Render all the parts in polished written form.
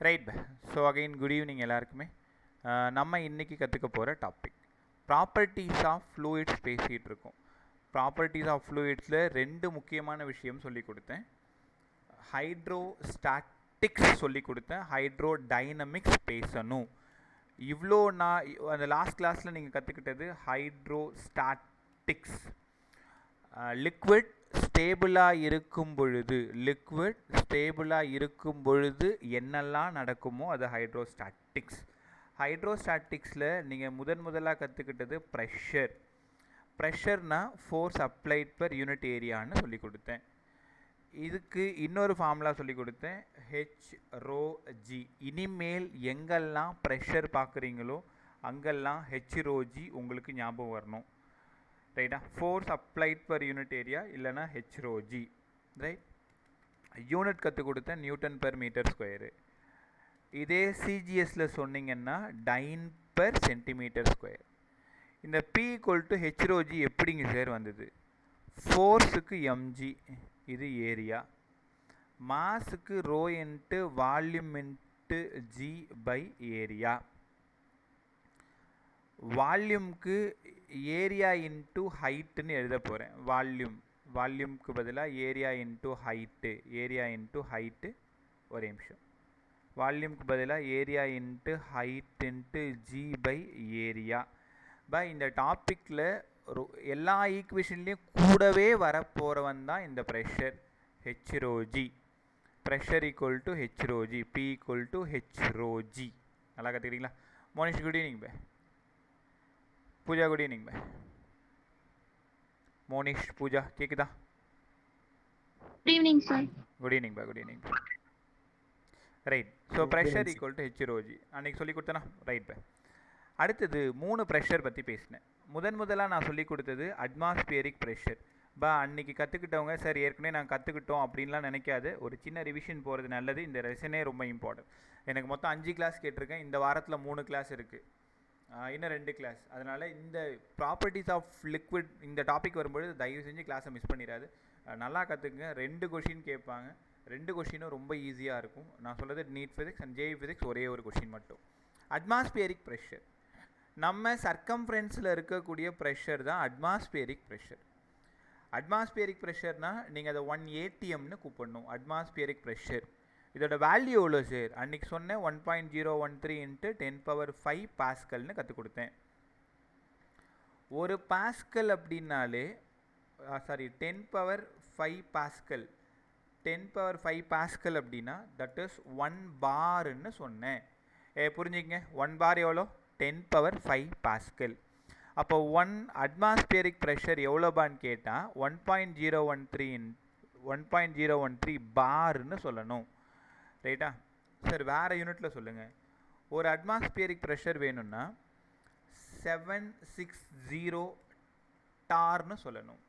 Right. So again good evening எல்லாருக்குமே. நம்ம இன்றைக்கி கற்றுக்க போகிற டாபிக் ப்ராப்பர்ட்டிஸ் ஆஃப் ஃப்ளூயிட்ஸ் பேசிகிட்டு இருக்கோம். ப்ராப்பர்ட்டிஸ் ஆஃப் ஃப்ளூயிட்ஸில் ரெண்டு முக்கியமான விஷயம் சொல்லி கொடுத்தேன். ஹைட்ரோஸ்டாட்டிக்ஸ் சொல்லி கொடுத்தேன், ஹைட்ரோ டைனமிக்ஸ் பேசணும். இவ்வளோ நான் அந்த லாஸ்ட் கிளாஸில் நீங்கள் கற்றுக்கிட்டது ஹைட்ரோஸ்டாட்டிக்ஸ். லிக்விட் ஸ்டேபிளாக இருக்கும் பொழுது என்னெல்லாம் நடக்குமோ அது ஹைட்ரோஸ்டாட்டிக்ஸ். ஹைட்ரோஸ்டாட்டிக்ஸில் நீங்கள் முதலாக கற்றுக்கிட்டது ப்ரெஷர்னா ஃபோர்ஸ் அப்ளைட் பர் யூனிட் ஏரியான்னு சொல்லி கொடுத்தேன். இதுக்கு இன்னொரு ஃபார்முலா சொல்லி கொடுத்தேன், ஹெச்ரோஜி. இனிமேல் எங்கெல்லாம் ப்ரெஷர் பார்க்குறீங்களோ அங்கெல்லாம் ஹெச்ரோஜி உங்களுக்கு ஞாபகம் வரணும். ரைட்டா? Force applied per unit area இல்லைனா ஹெச்ரோஜி. ரைட்? யூனிட் கற்றுக் கொடுத்தேன், நியூட்டன் பெர் மீட்டர் ஸ்கொயரு. இதே சிஜிஎஸில் சொன்னீங்கன்னா டைன் பெர் சென்டிமீட்டர் ஸ்கொயர். இந்த P = ஹெச்ரோஜி எப்படிங்க சார் வந்தது? ஃபோர்ஸுக்கு எம்ஜி, இது ஏரியா. மாஸுக்கு rho into volume into G by area. வால்யூம்க்கு ஏரியா இன்ட்டு ஹைட்டுன்னு எழுத போகிறேன். வால்யூம்க்கு பதிலாக ஏரியா இன்ட்டு ஹைட்டு. ஒரே நிமிஷம். வால்யூம்க்கு பதிலாக area into height into G by area. இந்த டாப்பிக்கில் எல்லா ஈக்குவேஷன்லேயும் கூடவே வரப்போகிறவன் தான் இந்த ப்ரெஷர், ஹெச்ரோஜி. ப்ரெஷர் = ஹெச்ரோஜி, P = ஹெச்ரோஜி. நல்லா கற்றுக்கிறீங்களா? மோனிஷ் குட் ஈவினிங் பை. பூஜா குட் ஈவினிங் பை. மோனிஷ், பூஜா கேக்குதா? Good evening sir. Good evening பை. ரைட். ஸோ ப்ரெஷர் = ஹெச்ரோஜி அன்றைக்கி சொல்லி கொடுத்தேனா? Right by. அடுத்தது 3 ப்ரெஷர் பற்றி பேசினேன். முதலாக நான் சொல்லி கொடுத்தது அட்மாஸ்பியரிக் ப்ரெஷர். அன்றைக்கி கற்றுக்கிட்டவங்க சார் ஏற்கனவே நான் கற்றுக்கிட்டோம் அப்படின்லாம் நினைக்காது, ஒரு சின்ன ரிவிஷன் போகிறது நல்லது. இந்த ரெசனே ரொம்ப இம்பார்ட்டன்ட். எனக்கு மொத்தம் 5 கிளாஸ் கேட்டிருக்கேன், இந்த வாரத்தில் 3 கிளாஸ் இருக்குது, இன்னும் 2 கிளாஸ். அதனால் இந்த ப்ராப்பர்ட்டிஸ் ஆஃப் லிக்விட் இந்த டாபிக் வரும்பொழுது தயவு செஞ்சு கிளாஸை மிஸ் பண்ணிடாது. நல்லா கற்றுக்குங்க. 2 கொஷின் கேட்பாங்க, 2 கொஷினும் ரொம்ப ஈஸியாக இருக்கும். நான் சொல்கிறது NEET physics and JEE physics ஒரே ஒரு கொஷின் மட்டும். அட்மாஸ்பியரிக் ப்ரெஷர், நம்ம சர்க்கம்ஃபரன்ஸில் இருக்கக்கூடிய ப்ரெஷர் தான் அட்மாஸ்பியரிக் ப்ரெஷர். அட்மாஸ்பியரிக் ப்ரெஷர்னால் நீங்கள் அதை 1 ATMனு கூப்பிடணும். அட்மாஸ்பியரிக் ப்ரெஷர் இதோட வேல்யூ எவ்வளோ சார்? அன்றைக்கி சொன்னேன் 1.013 × 10⁵ பாஸ்கல்னு கற்றுக் கொடுத்தேன். ஒரு பாஸ்கல் அப்படின்னாலே 10⁵ பாஸ்கல். 10⁵ பாஸ்கல் அப்படின்னா தட் இஸ் 1 பார்ன்னு சொன்னேன். புரிஞ்சுக்கங்க, 1 பார் எவ்வளோ? 10⁵ பாஸ்கல். அப்போ 1 அட்மாஸ்பியரிக் ப்ரெஷர் எவ்வளோபான்னு கேட்டால் 1.013 பார்ன்னு சொல்லணும். ரைட்டா? சார் வேறு யூனிட்டில் சொல்லுங்கள். ஒரு அட்மாஸ்பியரிக் ப்ரெஷர் வேணும்னா 760 டார்னு சொல்லணும்.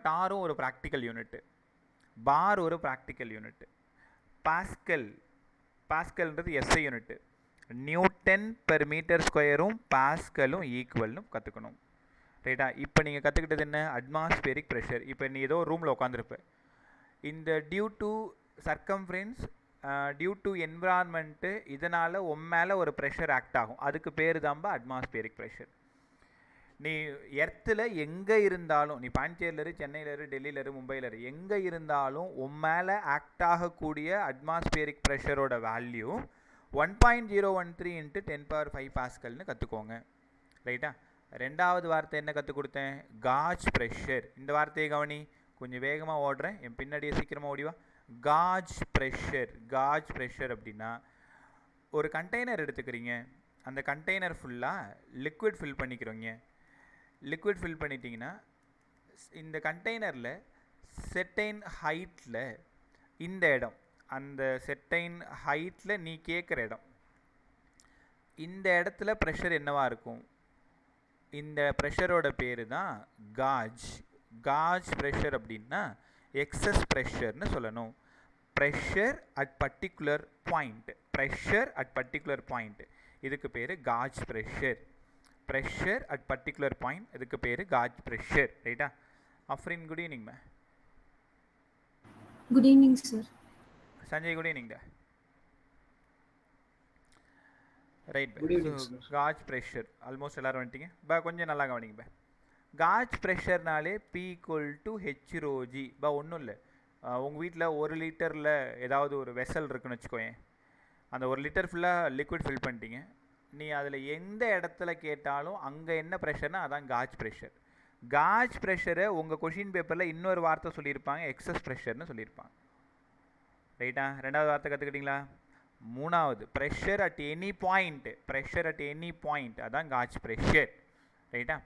டாரும் ஒரு ப்ராக்டிக்கல் யூனிட்டு, பார் ஒரு ப்ராக்டிக்கல் யூனிட்டு. பாஸ்கல்ன்றது SI unit. Newton per metre ஸ்கொயரும் பாஸ்கலும் ஈக்குவல்னு கற்றுக்கணும். ரைட்டா? இப்போ நீங்கள் கற்றுக்கிட்டது என்ன? Atmospheric pressure. இப்போ நீ ஏதோ ரூமில் உட்காந்துருப்ப, இந்த due to circumference, due to environment, இதனால் மேலே ஒரு ப்ரெஷர் ஆக்ட் ஆகும். அதுக்கு பேர் தான்பா அட்மாஸ்பியரிக் ப்ரெஷர். நீ எர்த்தில் எங்கே இருந்தாலும், நீ பாண்டிச்சேரியில், சென்னையில், டெல்லியில், மும்பையில், எங்கே இருந்தாலும் மேலே ஆக்ட் ஆகக்கூடிய அட்மாஸ்பியரிக் ப்ரெஷரோட வேல்யூ 1.013 × 10⁵ பாஸ்கல்னு கற்றுக்கோங்க. ரைட்டா? ரெண்டாவது வார்த்தை என்ன கற்றுக் கொடுத்தேன்? Gauge pressure. இந்த வார்த்தையை கவனி, கொஞ்சம் வேகமாக ஓடுறேன், என் பின்னாடியே சீக்கிரமாக ஓடிவா. காஜ் ப்ரெஷர் அப்படின்னா ஒரு கண்டெய்னர் எடுத்துக்கிறீங்க, அந்த கண்டெய்னர் ஃபுல்லாக லிக்விட் ஃபில் பண்ணிக்கிறோங்க. லிக்விட் ஃபில் பண்ணிட்டீங்கன்னா இந்த கண்டெய்னரில் செர்டைன் ஹைட்டில், இந்த இடம், அந்த செர்டைன் ஹைட்டில் நீ கேட்குற இடம், இந்த இடத்துல ப்ரெஷர் என்னவா இருக்கும்? இந்த ப்ரெஷரோட பேர் தான் காஜ் ப்ரெஷர். அப்படின்னா எக்ஸஸ் ப்ரெஷர்னு சொல்லணும். ப்ரெஷர் அட் பர்டிகுலர் பாயிண்ட், இதுக்கு பேர் gauge pressure. Pressure at particular point, இதுக்கு பேர் காஜ் ப்ரெஷர். ரைட்டா? அஃப்ரின் குட் ஈவினிங் மே. Good evening sir. Sanjay good evening. Right Good evening, so sir. Gauge pressure almost எல்லோரும் வந்துட்டீங்க கொஞ்சம் நல்லா கவனிங்க காஜ் ப்ரெஷர்னாலே P = H rho g ஒன்றும் இல்லை. உங்கள் வீட்டில் 1 லிட்டரில் ஏதாவது ஒரு வெசல் இருக்குன்னு வச்சுக்கோயேன். அந்த 1 லிட்டர் ஃபுல்லாக லிக்விட் ஃபில் பண்ணிட்டீங்க. நீ அதில் எந்த இடத்துல கேட்டாலும் அங்கே என்ன ப்ரெஷர்னா அதான் காஜ் ப்ரெஷர். காஜ் ப்ரெஷரை உங்கள் கொஷின் பேப்பரில் இன்னொரு வார்த்தை சொல்லியிருப்பாங்க, எக்ஸஸ் ப்ரெஷர்னு சொல்லியிருப்பாங்க. ரைட்டா? ரெண்டாவது வார்த்தை கற்றுக்கிட்டிங்களா? மூணாவது pressure at any point, pressure at any point அதான் காஜ் ப்ரெஷர். ரைட்டா?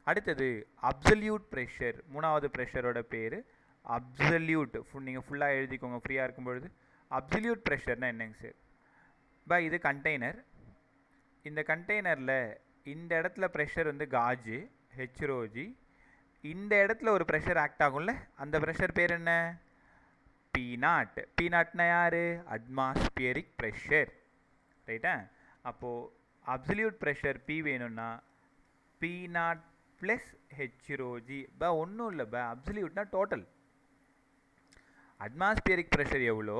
அடுத்தது அப்சல்யூட் ப்ரெஷர். மூணாவது ப்ரெஷரோட பேர் அப்சல்யூட். நீங்கள் ஃபுல்லாக எழுதிக்கோங்க ஃப்ரீயாக இருக்கும் பொழுது. அப்சல்யூட் ப்ரெஷர்னால் என்னங்க சார்? இது கண்டெய்னர். இந்த கண்டெய்னரில் இந்த இடத்துல ப்ரெஷர் வந்து காஜு H rho g. இந்த இடத்துல ஒரு ப்ரெஷர் ஆக்ட் ஆகும்ல, அந்த ப்ரெஷர் பேர் என்ன? P0. P0னா யார்? Atmospheric pressure. ரைட்டா? அப்போது அப்சல்யூட் ப்ரெஷர் P வேணும்னா P0 + H rho g. ஒன்றும் இல்லை அப்சல்யூட்னா டோட்டல். அட்மாஸ்பியரிக் ப்ரெஷர் எவ்வளோ,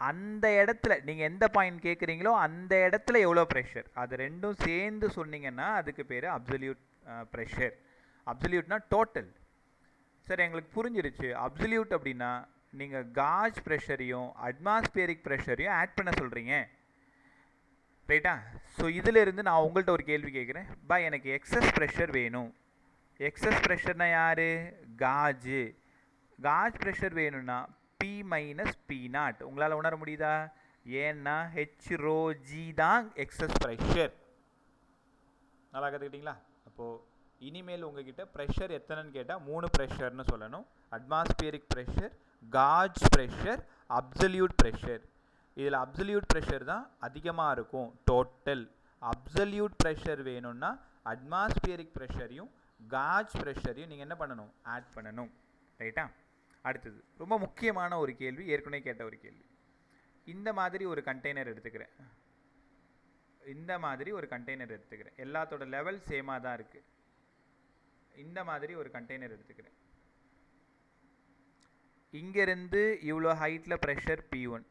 அந்த இடத்துல நீங்கள் எந்த பாயிண்ட் கேட்குறீங்களோ அந்த இடத்துல எவ்வளோ ப்ரெஷர், அது ரெண்டும் சேர்ந்து சொன்னீங்கன்னா அதுக்கு பேர் அப்சல்யூட் ப்ரெஷர். அப்சல்யூட்னா டோட்டல். சார் எங்களுக்கு புரிஞ்சிருச்சு. அப்சல்யூட் அப்படின்னா நீங்கள் காஜ் ப்ரெஷரையும் அட்மாஸ்பியரிக் ப்ரெஷரையும் ஆட் பண்ண சொல்கிறீங்க. ரைட்டா? ஸோ இதிலிருந்து நான் உங்கள்கிட்ட ஒரு கேள்வி கேட்குறேன். எனக்கு எக்ஸஸ் ப்ரெஷர் வேணும். எக்ஸஸ் ப்ரெஷர்னா யார்? காஜு. காஜ் ப்ரெஷர் வேணும்னா P - P0. உங்களால் உணர முடியுதா? ஏன்னா H rho g தான் எக்ஸஸ் ப்ரெஷர். நல்லா கற்றுக்கிட்டிங்களா? அப்போது இனிமேல் உங்ககிட்ட ப்ரெஷர் எத்தனைன்னு கேட்டால் 3 ப்ரெஷர்னு சொல்லணும். Atmospheric pressure, gauge pressure, absolute pressure. இதில் அப்சல்யூட் ப்ரெஷர் தான் அதிகமாக இருக்கும் டோட்டல். அப்சல்யூட் ப்ரெஷர் வேணும்னா அட்மாஸ்பியரிக் ப்ரெஷரையும் காஜ் ப்ரெஷரையும் நீங்கள் என்ன பண்ணணும்? ஆட் பண்ணணும். ரைட்டா? அடுத்தது ரொம்ப முக்கியமான ஒரு கேள்வி, ஏற்கனவே கேட்ட ஒரு கேள்வி. இந்த மாதிரி ஒரு கண்டெய்னர் எடுத்துக்கிறேன். இந்த மாதிரி ஒரு கண்டெய்னர் எடுத்துக்கிறேன். எல்லாத்தோட லெவல் சேமாக தான் இருக்குது. இந்த மாதிரி ஒரு கண்டெய்னர் எடுத்துக்கிறேன். இங்கேருந்து இவ்வளோ ஹைட்டில் ப்ரெஷர் P1,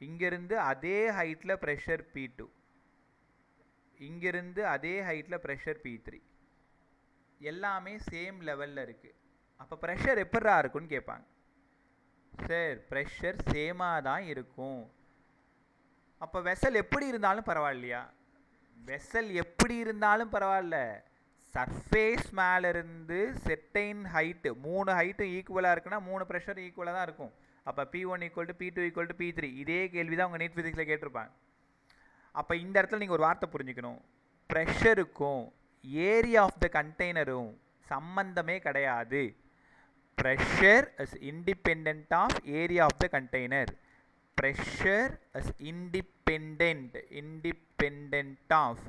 இங்கேருந்து அதே ஹைட்டில் ப்ரெஷர் P2, இங்கேருந்து அதே ஹைட்டில் ப்ரெஷர் P3. எல்லாமே சேம் லெவலில் இருக்குது. அப்போ ப்ரெஷர் எப்படா இருக்குன்னு கேட்பாங்க. சார் ப்ரெஷர் சேமாக தான் இருக்கும். அப்போ வெசல் எப்படி இருந்தாலும் பரவாயில்லையா? வெசல் எப்படி இருந்தாலும் பரவாயில்ல, சர்ஃபேஸ் மேலேருந்து செர்டைன் ஹைட்டு, 3 ஹைட்டும் ஈக்குவலாக இருக்குன்னா 3 ப்ரெஷர் ஈக்குவலாக தான் இருக்கும். அப்போ P1 = P2 = P3. இதே கேள்வி தான் உங்கள் நீட் ஃபிசிக்ஸில் கேட்டிருப்பாங்க. அப்போ இந்த இடத்துல நீங்கள் ஒரு வார்த்தை புரிஞ்சுக்கணும். ப்ரெஷருக்கும் ஏரியா ஆஃப் த கண்டெய்னரும் சம்பந்தமே கிடையாது. Pressure is independent of area of the container. Pressure is independent of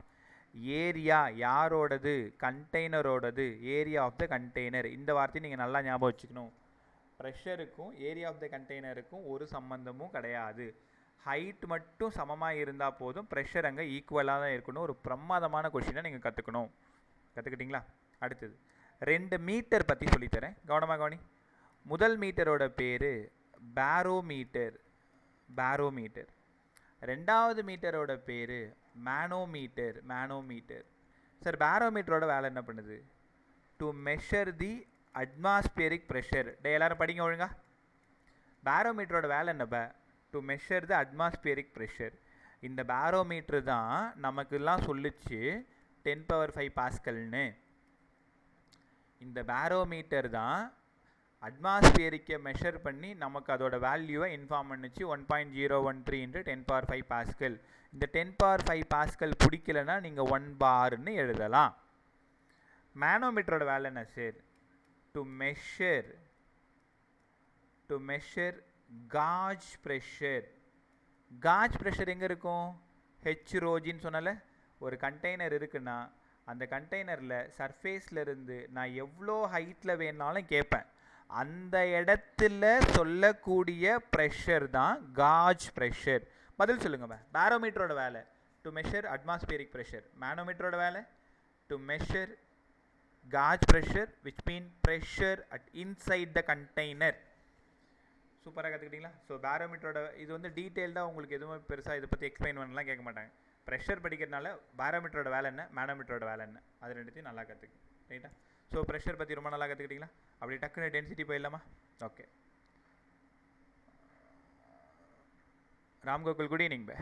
area. யாரோடது? கண்டெய்னரோடது. Area of the container. இந்த வார்த்தையை நீங்கள் நல்லா ஞாபகம் வச்சுக்கணும். ப்ரெஷருக்கும் ஏரியா ஆஃப் த கண்டெய்னருக்கும் ஒரு சம்பந்தமும் கிடையாது. ஹைட் மட்டும் சமமாக இருந்தால் போதும், ப்ரெஷர் அங்கே ஈக்குவலாக தான் இருக்கணும். ஒரு பிரமாதமான கொஷினை நீங்கள் கற்றுக்கணும். கற்றுக்கிட்டிங்களா? அடுத்தது 2 மீட்டர் பற்றி சொல்லித்தரேன், கவனமாக கவனி. முதல் மீட்டரோட பேர் பேரோமீட்டர். பேரோமீட்டர். ரெண்டாவது மீட்டரோட பேர் மேனோமீட்டர். மேனோமீட்டர். சார் பேரோமீட்டரோட வேலை என்ன பண்ணுது? To measure the atmospheric pressure. எல்லாரும் படிங்க ஒழுங்கா. பேரோமீட்டரோட வேலை என்ன? To measure the atmospheric pressure. இந்த பேரோமீட்டர் தான் நமக்குலாம் சொல்லிச்சு 10⁵ பாஸ்கல்னு. இந்த பேரோமீட்டர் தான் அட்மாஸ்பியரிக்கை மெஷர் பண்ணி நமக்கு அதோட வேல்யூவை இன்ஃபார்ம் பண்ணிச்சு 1.013 × 10⁵ பாஸ்கல். இந்த 10⁵ பாஸ்கல் பிடிக்கலன்னா நீங்கள் 1 பார்னு எழுதலாம். மேனோமீட்டரோட வேலை என்ன sir? To measure gauge pressure. Gauge pressure எங்கே இருக்கும்? H rho g ன்னு சொன்னால. ஒரு கண்டெய்னர் இருக்குன்னா அந்த கண்டெய்னரில் சர்ஃபேஸ்லேருந்து நான் எவ்வளோ ஹைட்டில் வேணாலும் கேட்பேன். அந்த இடத்துல சொல்லக்கூடிய ப்ரெஷர் தான் காஜ் ப்ரெஷர். பதில் சொல்லுங்க. பேரோமீட்டரோட வேலை டு மெஷர் அட்மாஸ்பியரிக் ப்ரெஷர். மேனோமீட்டரோட வேலை to measure gauge pressure, which mean pressure at inside the container. சூப்பராக கற்றுக்கிட்டிங்களா? ஸோ பேரோமீட்டரோட இது வந்து டீட்டெயில்டாக உங்களுக்கு எதுவும் பெருசாக இதை பற்றி எக்ஸ்பிளைன் பண்ணலாம் கேட்க மாட்டாங்க. ப்ரெஷர் படிக்கிறதுனால பாரோமீட்டரோட வேலை என்ன, மேனோமீட்டரோட வேலை என்ன, அது ரெண்டுத்தையும் நல்லா கற்றுக்கு. ரைட்டா? ஸோ ப்ரெஷர் பற்றி ரொம்ப நல்லா கற்றுக்கிட்டிங்களா? அப்படி டக்குன்னு டென்சிட்டி போயிடலாமா? ஓகே. ராம்கோகுல், குட் ஈவினிங் பே.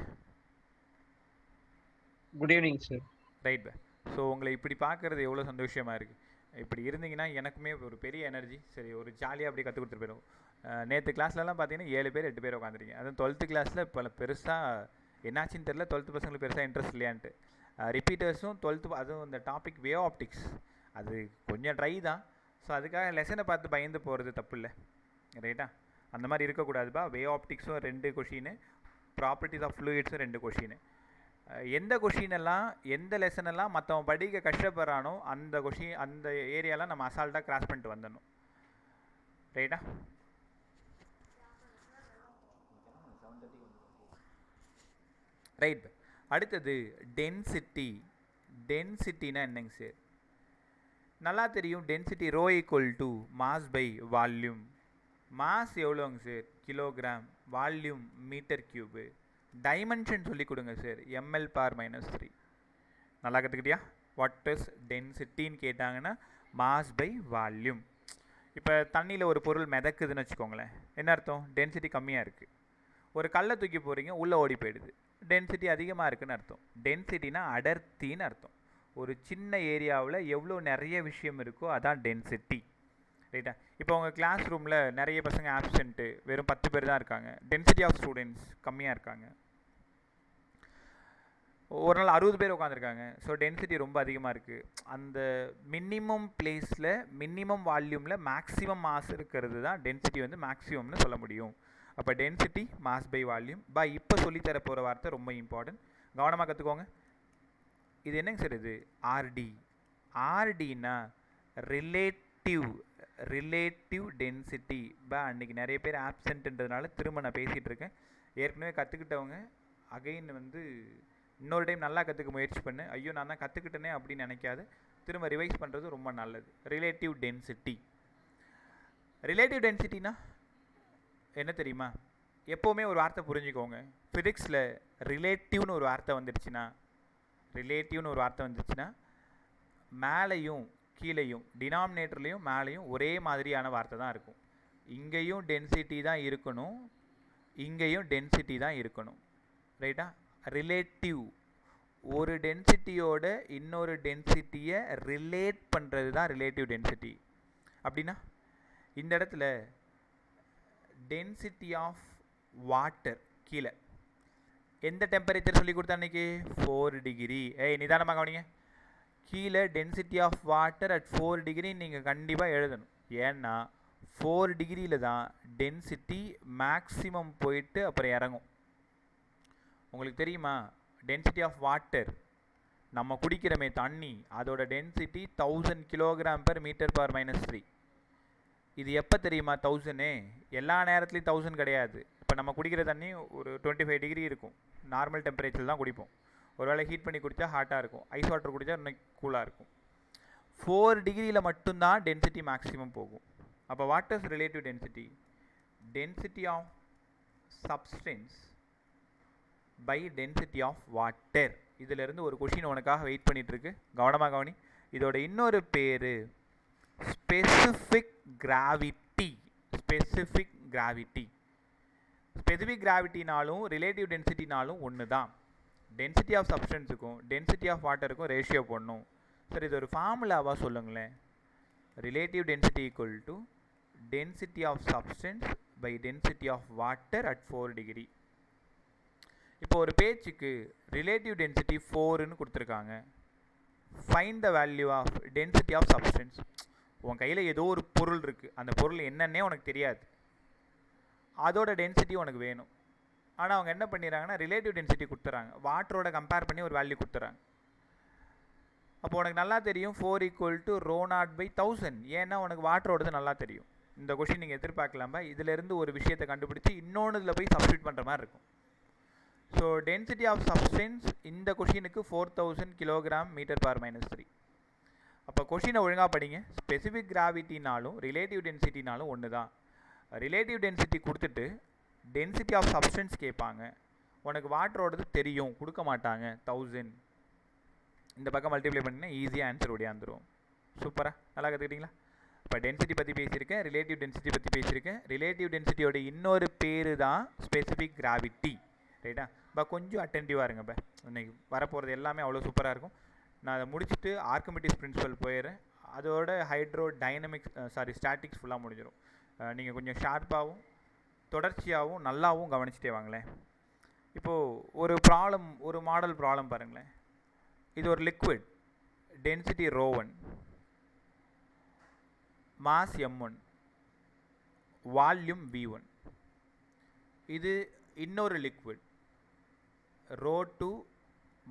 Good evening sir. ரைட் பே. ஸோ உங்களை இப்படி பார்க்குறது எவ்வளோ சந்தோஷமாக இருக்குது. இப்படி இருந்தீங்கன்னா எனக்குமே ஒரு பெரிய எனர்ஜி. சரி, ஒரு ஜாலியாக அப்படி கற்றுக் கொடுத்துட்டு போயிடும். நேற்று கிளாஸ்லலாம் பார்த்தீங்கன்னா 7 பேர் 8 பேர் உட்காந்துருக்கீங்க. அதுவும் 12th கிளாஸில் இப்போ பெருசாக என்னாச்சின்னு தெரில, 12th பசங்களுக்கு பெருசாக இன்ட்ரெஸ்ட் இல்லையான்ட்டு. ரிப்பீட்டர்ஸும் 12th, அதுவும் இந்த டாபிக் வேவ் ஆப்டிக்ஸ், அது கொஞ்சம் ட்ரை தான். ஸோ அதுக்காக லெசனை பார்த்து பயந்து போகிறது தப்பு இல்லை. ரைட்டா? அந்த மாதிரி இருக்கக்கூடாதுப்பா. வேவ் ஆப்டிக்ஸும் 2 கொஷின், ப்ராப்பர்ட்டிஸ் ஆஃப் ஃப்ளூயிட்ஸும் 2 கொஷின். எந்த கொஷினெல்லாம் எந்த லெசனெல்லாம் மற்றவன் படிக்க கஷ்டப்படுறானோ அந்த கொஷின், அந்த ஏரியாலாம் நம்ம அசால்ட்டாக கிராஸ் பண்ணிட்டு வந்துடணும். ரைட்டா? ரைட். அடுத்தது டென்சிட்டி. டென்சிட்டினா என்னங்க சார்? நல்லா தெரியும். Density rho equal to mass by volume. Mass எவ்வளோங்க sir? Kilogram. Volume metre cube. Dimension சொல்லி கொடுங்க சார், ml/-3. நல்லா கற்றுக்கிட்டியா? வாட் இஸ் டென்சிட்டின்னு கேட்டாங்கன்னா மாஸ் பை வால்யூம். இப்போ தண்ணியில் ஒரு பொருள் மிதக்குதுன்னு வச்சுக்கோங்களேன், என்ன அர்த்தம்? டென்சிட்டி கம்மியாக இருக்குது. ஒரு கல்லை தூக்கி போகிறீங்க, உள்ளே ஓடி போயிடுது, டென்சிட்டி அதிகமாக இருக்குதுன்னு அர்த்தம். டென்சிட்டினா அடர்த்தின்னு அர்த்தம். ஒரு சின்ன ஏரியாவில் எவ்வளோ நிறைய விஷயம் இருக்கோ அதான் டென்சிட்டி. ரைட்டா? இப்போ உங்கள் கிளாஸ் ரூமில் நிறைய பசங்க ஆப்சென்ட்டு, வெறும் 10 பேர் தான் இருக்காங்க. டென்சிட்டி ஆஃப் ஸ்டூடெண்ட்ஸ் கம்மியாக இருக்காங்க. ஒரு நாள் 60 பேர் உட்காந்துருக்காங்க. ஸோ டென்சிட்டி ரொம்ப அதிகமாக இருக்குது. அந்த மினிமம் பிளேஸில் மினிமம் வால்யூமில் மேக்ஸிமம் மாஸ் இருக்கிறது தான் டென்சிட்டி வந்து மேக்ஸிமம்னு சொல்ல முடியும். அப்போ டென்சிட்டி மாஸ் பை வால்யூம். இப்போ சொல்லித்தர போகிற வார்த்தை ரொம்ப இம்பார்ட்டன்ட், கவனமாக கற்றுக்கோங்க. இது என்னங்க சார்? இது ஆர்டி. ஆர்டினா relative density. அன்றைக்கி நிறைய பேர் ஆப்சென்ட்ன்றதுனால திரும்ப நான் பேசிகிட்டு இருக்கேன். ஏற்கனவே கற்றுக்கிட்டவங்க அகைன் வந்து இன்னொரு டைம் நல்லா கற்றுக்க முயற்சி பண்ணு. ஐயோ நான் தான் கற்றுக்கிட்டேனே அப்படின்னு நினைக்காது, திரும்ப ரிவைஸ் பண்ணுறது ரொம்ப நல்லது. Relative density. ரிலேட்டிவ் டென்சிட்டினா என்ன தெரியுமா? எப்போவுமே ஒரு வார்த்தை புரிஞ்சுக்கோங்க. ஃபிசிக்ஸில் ரிலேட்டிவ்னு ஒரு வார்த்தை வந்துடுச்சுன்னா மேலேயும் கீழேயும், டினாமினேட்டர்லேயும் மேலேயும் ஒரே மாதிரியான வார்த்தை தான் இருக்கும். இங்கேயும் டென்சிட்டி தான் இருக்கணும், இங்கேயும் டென்சிட்டி தான் இருக்கணும். ரைட்டா? ரிலேட்டிவ், ஒரு டென்சிட்டியோட இன்னொரு டென்சிட்டியை ரிலேட் பண்ணுறது தான் ரிலேட்டிவ் டென்சிட்டி. அப்படின்னா இந்த இடத்துல டென்சிட்டி ஆஃப் வாட்டர் கீழே எந்த டெம்பரேச்சர் சொல்லி கொடுத்தா அன்றைக்கி? 4 டிகிரி. நிதானமாக கவனிங்க. கீழே density of water at 4 degree நீங்கள் கண்டிப்பாக எழுதணும். ஏன்னா 4 டிகிரியில் தான் டென்சிட்டி மேக்ஸிமம் போயிட்டு அப்புறம் இறங்கும். உங்களுக்கு தெரியுமா? டென்சிட்டி ஆஃப் வாட்டர், நம்ம குடிக்கிறமே தண்ணி, அதோட டென்சிட்டி 1000 kg/m²-3. இது எப்போ தெரியுமா 1000? எல்லா நேரத்துலையும் 1000 கிடையாது. இப்போ நம்ம குடிக்கிற தண்ணி ஒரு 25 டிகிரி இருக்கும், நார்மல் டெம்பரேச்சர் தான் குடிப்போம். ஒருவேளை ஹீட் பண்ணி குடித்தா ஹாட்டாக இருக்கும், ஐஸ் வாட்டர் குடித்தா இன்னும் கூலாக இருக்கும். 4 டிகிரியில் மட்டும்தான் டென்சிட்டி மேக்ஸிமம் போகும். அப்போ what is relative density? Density of substance by density of water. இதிலிருந்து ஒரு கொஷின் உனக்காக வெயிட் பண்ணிகிட்ருக்கு, கவனமாக கவனி. இதோட இன்னொரு பேர் ஸ்பெசிஃபிக் கிராவிட்டி. ஸ்பெசிஃபிக் கிராவிட்டினாலும் ரிலேட்டிவ் டென்சிட்டினாலும் ஒன்று தான். டென்சிட்டி ஆஃப் சப்ஸ்டன்ஸுக்கும் டென்சிட்டி ஆஃப் வாட்டருக்கும் ரேஷியோ போடணும். சார் இது ஒரு ஃபார்முலாவாக சொல்லுங்களேன். Relative density equal to density of substance by density of water at 4 degree. இப்போ ஒரு பேச்சுக்கு ரிலேட்டிவ் டென்சிட்டி 4ன்னு கொடுத்துருக்காங்க. Find the value of density of substance. உன் கையில் ஏதோ ஒரு பொருள் இருக்குது, அந்த பொருள் என்னன்னே உனக்கு தெரியாது, அதோட டென்சிட்டி உனக்கு வேணும். ஆனால் அவங்க என்ன பண்ணிடுறாங்கன்னா ரிலேட்டிவ் டென்சிட்டி கொடுத்துறாங்க, வாட்டரோட கம்பேர் பண்ணி ஒரு வேல்யூ கொடுத்துறாங்க. அப்போ உனக்கு நல்லா தெரியும் 4 = ρ0/1000. ஏன்னா உனக்கு வாட்டரோடது நல்லா தெரியும். இந்த கொஷின் நீங்கள் எதிர்பார்க்கலாமா? இதிலேருந்து ஒரு விஷயத்தை கண்டுபிடிச்சி இன்னொன்றுல போய் சப்ஸ்டியூட் பண்ணுற மாதிரி இருக்கும். ஸோ டென்சிட்டி ஆஃப் சப்ஸ்டன்ஸ் இந்த கொஷினுக்கு 4000 kg/m². அப்போ கொஷினை ஒழுங்காக படிங்க. ஸ்பெசிஃபிக் கிராவிட்டினாலும் ரிலேட்டிவ் டென்சிட்டினாலும் ஒன்று தான். ரிலேட்டிவ் டென்சிட்டி கொடுத்துட்டு டென்சிட்டி ஆஃப் சப்ஸ்டன்ஸ் கேட்பாங்க, உனக்கு வாட்டரோடது தெரியும், கொடுக்க மாட்டாங்க 1000. இந்த பக்கம் மல்டிப்ளை பண்ணிங்கன்னா ஈஸியாக ஆன்சர் ஓடியாந்துடும். சூப்பராக நல்லா கற்றுக்கிட்டீங்களா? இப்போ டென்சிட்டி பற்றி பேசியிருக்கேன், ரிலேட்டிவ் டென்சிட்டி பற்றி பேசியிருக்கேன். ரிலேட்டிவ் டென்சிட்டியோட இன்னொரு பேர் தான் ஸ்பெசிஃபிக் கிராவிட்டி. ரைட்டா? இப்போ கொஞ்சம் அட்டென்டிவாக இருங்க. இப்போ இன்னைக்கு வரப்போகிறது எல்லாமே அவ்வளோ சூப்பராக இருக்கும். நான் அதை முடிச்சுட்டு ஆர்க்கிமிடிஸ் பிரின்சிபல் போயிடுறேன். அதோட ஹைட்ரோ டைனமிக்ஸ் ஸ்டாட்டிக்ஸ் ஃபுல்லாக முடிஞ்சிடும். நீங்கள் கொஞ்சம் ஷார்ப்பாகவும் தொடர்ச்சியாகவும் நல்லாவும் கவனிச்சிட்டே வாங்களேன். இப்போது ஒரு மாடல் ப்ராப்ளம் பாருங்களேன். இது ஒரு liquid, density ρ1, mass m1, volume v1. இது இன்னொரு லிக்விட், ρ2,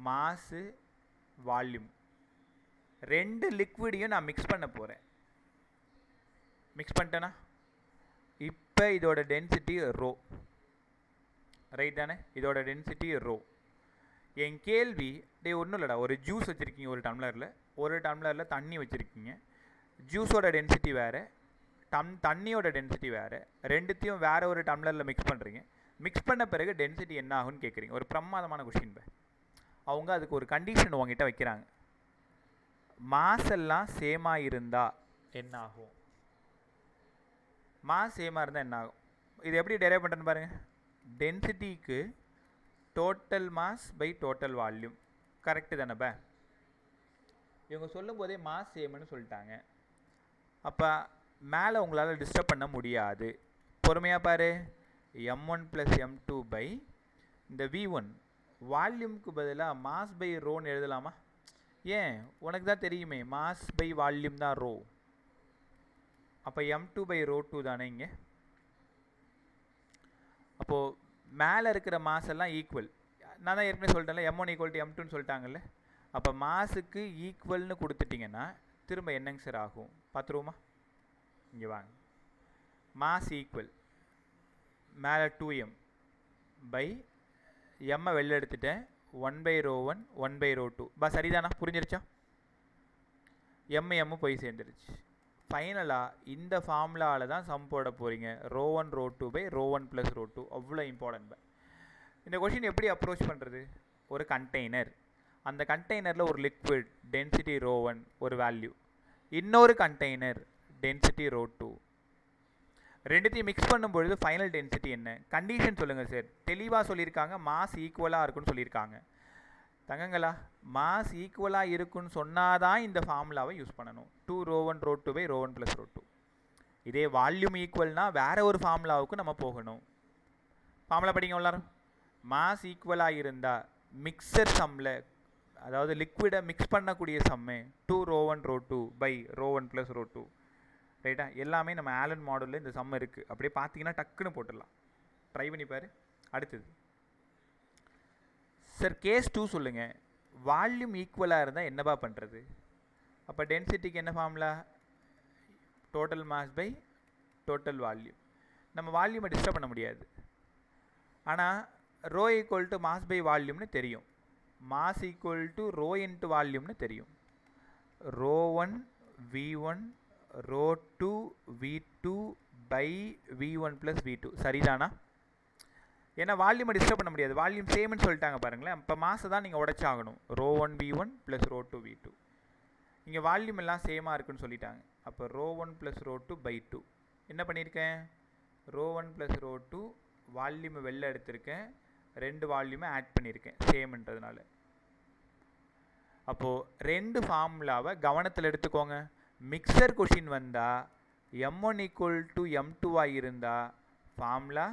மாஸு, வால்யூம். ரெண்டு லிக்விடையும் நான் மிக்ஸ் பண்ண போகிறேன். மிக்ஸ் பண்ணிட்டேன்னா இப்போ இதோட டென்சிட்டி ρ. ரைட் தானே? இதோட டென்சிட்டி ρ. என் கேள்வி ஒன்றும் இல்லைடா, ஒரு ஜூஸ் வச்சுருக்கீங்க ஒரு டம்ளரில் தண்ணி வச்சுருக்கீங்க. ஜூஸோட டென்சிட்டி வேறு, தண்ணியோட டென்சிட்டி வேறு. ரெண்டுத்தையும் வேறு ஒரு டம்ளரில் மிக்ஸ் பண்ணுறீங்க. மிக்ஸ் பண்ண பிறகு டென்சிட்டி என்ன ஆகும்னு கேட்குறீங்க. ஒரு பிரமாதமான கொஷின். அவங்க அதுக்கு ஒரு கண்டிஷன் உங்ககிட்ட வைக்கிறாங்க. மாஸ் எல்லாம் சேமாக இருந்தால் என்ன ஆகும்? மாஸ் சேமாக இருந்தால் என்ன ஆகும்? இது எப்படி டெரைவ் பண்ணுறேன்னு பாருங்கள். டென்சிட்டிக்கு total mass by total volume. Correct தானே? இவங்க சொல்லும் போதே மாஸ் சேம்னு சொல்லிட்டாங்க. அப்போ மேலே உங்களால் டிஸ்டர்ப் பண்ண முடியாது. பொறுமையாக பாரு. m1 + m2 பை இந்த v1 வால்யூமுக்கு பதிலாக மாஸ் பை ரோன்னு எழுதலாமா? ஏன்? உனக்கு தான் தெரியுமே, மாஸ் பை வால்யூம் தான் ரோ. அப்போ m2 பை ρ2 தானே இங்கே. அப்போது மேலே இருக்கிற மாஸ் எல்லாம் ஈக்குவல். நான் தான் ஏற்கனவே சொல்லிட்டேன்ல, m1 = m2ன்னு சொல்லிட்டாங்கல்ல. அப்போ மாஸுக்கு ஈக்குவல்னு கொடுத்துட்டிங்கன்னா திரும்ப என்னங்க சார் ஆகும் பார்த்துருவோமா? இங்கே வாங்க. மாஸ் ஈக்குவல் மேலே 2m பை எம்மை வெளில எடுத்துட்டேன் 1/ρ1 1/ρ2. சரிதானா? புரிஞ்சிருச்சா? எம் போய் சேர்ந்துருச்சு. ஃபைனலாக இந்த ஃபார்முலாவில் தான் சம் போட போகிறீங்க. ρ1 ρ2 பை ρ1 + ρ2. அவ்வளோ இம்பார்ட்டன்ட். இந்த கொஷின் எப்படி அப்ரோச் பண்ணுறது? ஒரு கண்டெய்னர், அந்த கண்டெய்னரில் ஒரு லிக்விட் டென்சிட்டி ρ1 ஒரு வேல்யூ, இன்னொரு கண்டெய்னர் டென்சிட்டி ρ2. ரெண்டுத்தையும் மிக்ஸ் பண்ணும்பொழுது ஃபைனல் டென்சிட்டி என்ன? கண்டிஷன் சொல்லுங்கள் சார். தெளிவாக சொல்லியிருக்காங்க, மாஸ் ஈக்குவலாக இருக்குன்னு சொல்லியிருக்காங்க. தங்கங்களா, மாஸ் ஈக்குவலாக இருக்குன்னு சொன்னாதான் இந்த ஃபார்முலாவை யூஸ் பண்ணணும். 2ρ1 ρ2 பை ρ1 + ρ2. இதே வால்யூம் ஈக்குவல்னா வேறு ஒரு ஃபார்முலாவுக்கு நம்ம போகணும். ஃபார்முலா படிங்க எல்லாரும். மாஸ் ஈக்குவலாக இருந்தால் மிக்சர் சம்மில், அதாவது லிக்விடை மிக்ஸ் பண்ணக்கூடிய சம்மு 2ρ1 ρ2 பை ρ1 + ρ2. ரைட்டா? எல்லாமே நம்ம ஆலன் மாடலில் இந்த சம் இருக்குது. அப்படியே பார்த்தீங்கன்னா டக்குன்னு போட்டுடலாம். ட்ரை பண்ணி பாரு. அடுத்தது சார் கேஸ் 2 சொல்லுங்கள். வால்யூம் ஈக்குவலாக இருந்தால் என்னப்பா பண்ணுறது? அப்போ டென்சிட்டிக்கு என்ன formula? Total mass by total volume. நம்ம வால்யூமை டிஸ்டர்ப் பண்ண முடியாது. ஆனால் ρ = மாஸ் பை வால்யூம்னு தெரியும். மாஸ் = ρ × வால்யூம்னு தெரியும். ρ1 v1 ρ2 v2 by v1 + v2. சரிதானா? ஏன்னா வால்யூமை டிஸ்டர்ப் பண்ண முடியாது. வால்யூம் சேம்னு சொல்லிட்டாங்க பாருங்களேன். இப்போ மாஸை தான் நீங்கள் உடைச்சாகணும். ρ1 v1 + ρ2 v2. இங்கே வால்யூம் எல்லாம் சேமாக இருக்குன்னு சொல்லிட்டாங்க. அப்போ ρ1 + ρ2 பை 2. என்ன பண்ணியிருக்கேன்? ρ1 + ρ2 வால்யூமை வெளில எடுத்திருக்கேன், ரெண்டு வால்யூமை ஆட் பண்ணியிருக்கேன் சேம்ன்றதுனால. அப்போது ரெண்டு ஃபார்முலாவை கவனத்தில் எடுத்துக்கோங்க. மிக்சர் கொஷின் வந்தால் m1 = m2 இருந்தால் ஃபார்முலா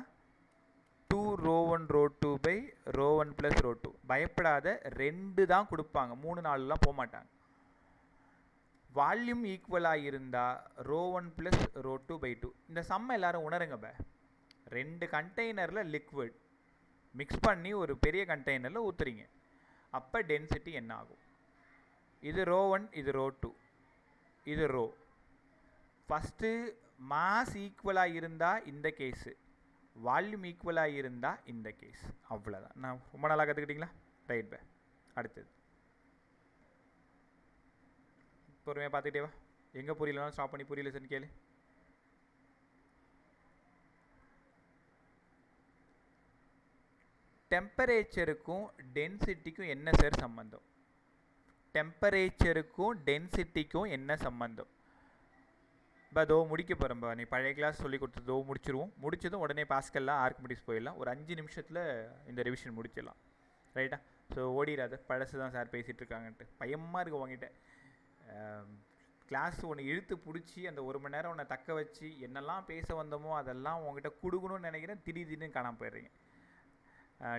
2ρ1 ρ2 பை ρ1 + ρ2. பயப்படாத, ரெண்டு தான் கொடுப்பாங்க, 3 4லாம் போக மாட்டாங்க. வால்யூம் ஈக்குவலாக இருந்தால் ρ1 + ρ2 பை 2. இந்த சம்மை எல்லாரும் உணருங்க. ரெண்டு கண்டெய்னரில் லிக்விட் மிக்ஸ் பண்ணி ஒரு பெரிய கண்டெய்னரில் ஊற்றுறீங்க. அப்போ டென்சிட்டி என்ன ஆகும்? இது ρ1, இது ρ2, இது ρ. ஃபஸ்ட்டு மாஸ் ஈக்குவலாக இருந்தால் இந்த கேஸு, வால்யூம் ஈக்குவலாக இருந்தால் இந்த கேஸ். அவ்வளோதான். நான் ரொம்ப நல்லா கற்றுக்கிட்டிங்களா? ரைட் பே. அடுத்தது பொறுமையாக பார்த்துக்கிட்டே வா. எங்கே புரியலனாலும் ஸ்டாப் பண்ணி புரியல சார் கேளு. டெம்பரேச்சருக்கும் டென்சிட்டிக்கும் என்ன சார் சம்மந்தம்? டெம்பரேச்சருக்கும் டென்சிட்டிக்கும் என்ன சம்மந்தம்? அதோ முடிக்க போகிறோம்பா. நீ பழைய கிளாஸ் சொல்லி கொடுத்ததோ முடிச்சிருவோம். முடிச்சதும் உடனே பாஸ்கல்லாம் ஆர்கிமிடிஸ் போயிடலாம். ஒரு 5 நிமிஷத்தில் இந்த ரிவிஷன் முடிச்சிடலாம். ரைட்டா? ஸோ ஓடிடாத, பழசு தான் சார் பேசிகிட்டு இருக்காங்கன்ட்டு பயமாக இருக்கு உங்ககிட்ட. கிளாஸ் ஒன்று இழுத்து பிடிச்சி அந்த 1 மணி நேரம் உன்னை தக்க வச்சு என்னெல்லாம் பேச வந்தோமோ அதெல்லாம் உங்ககிட்ட கொடுக்கணும்னு நினைக்கிறேன். திடீர்னு காணாமல் போயிடுறீங்க.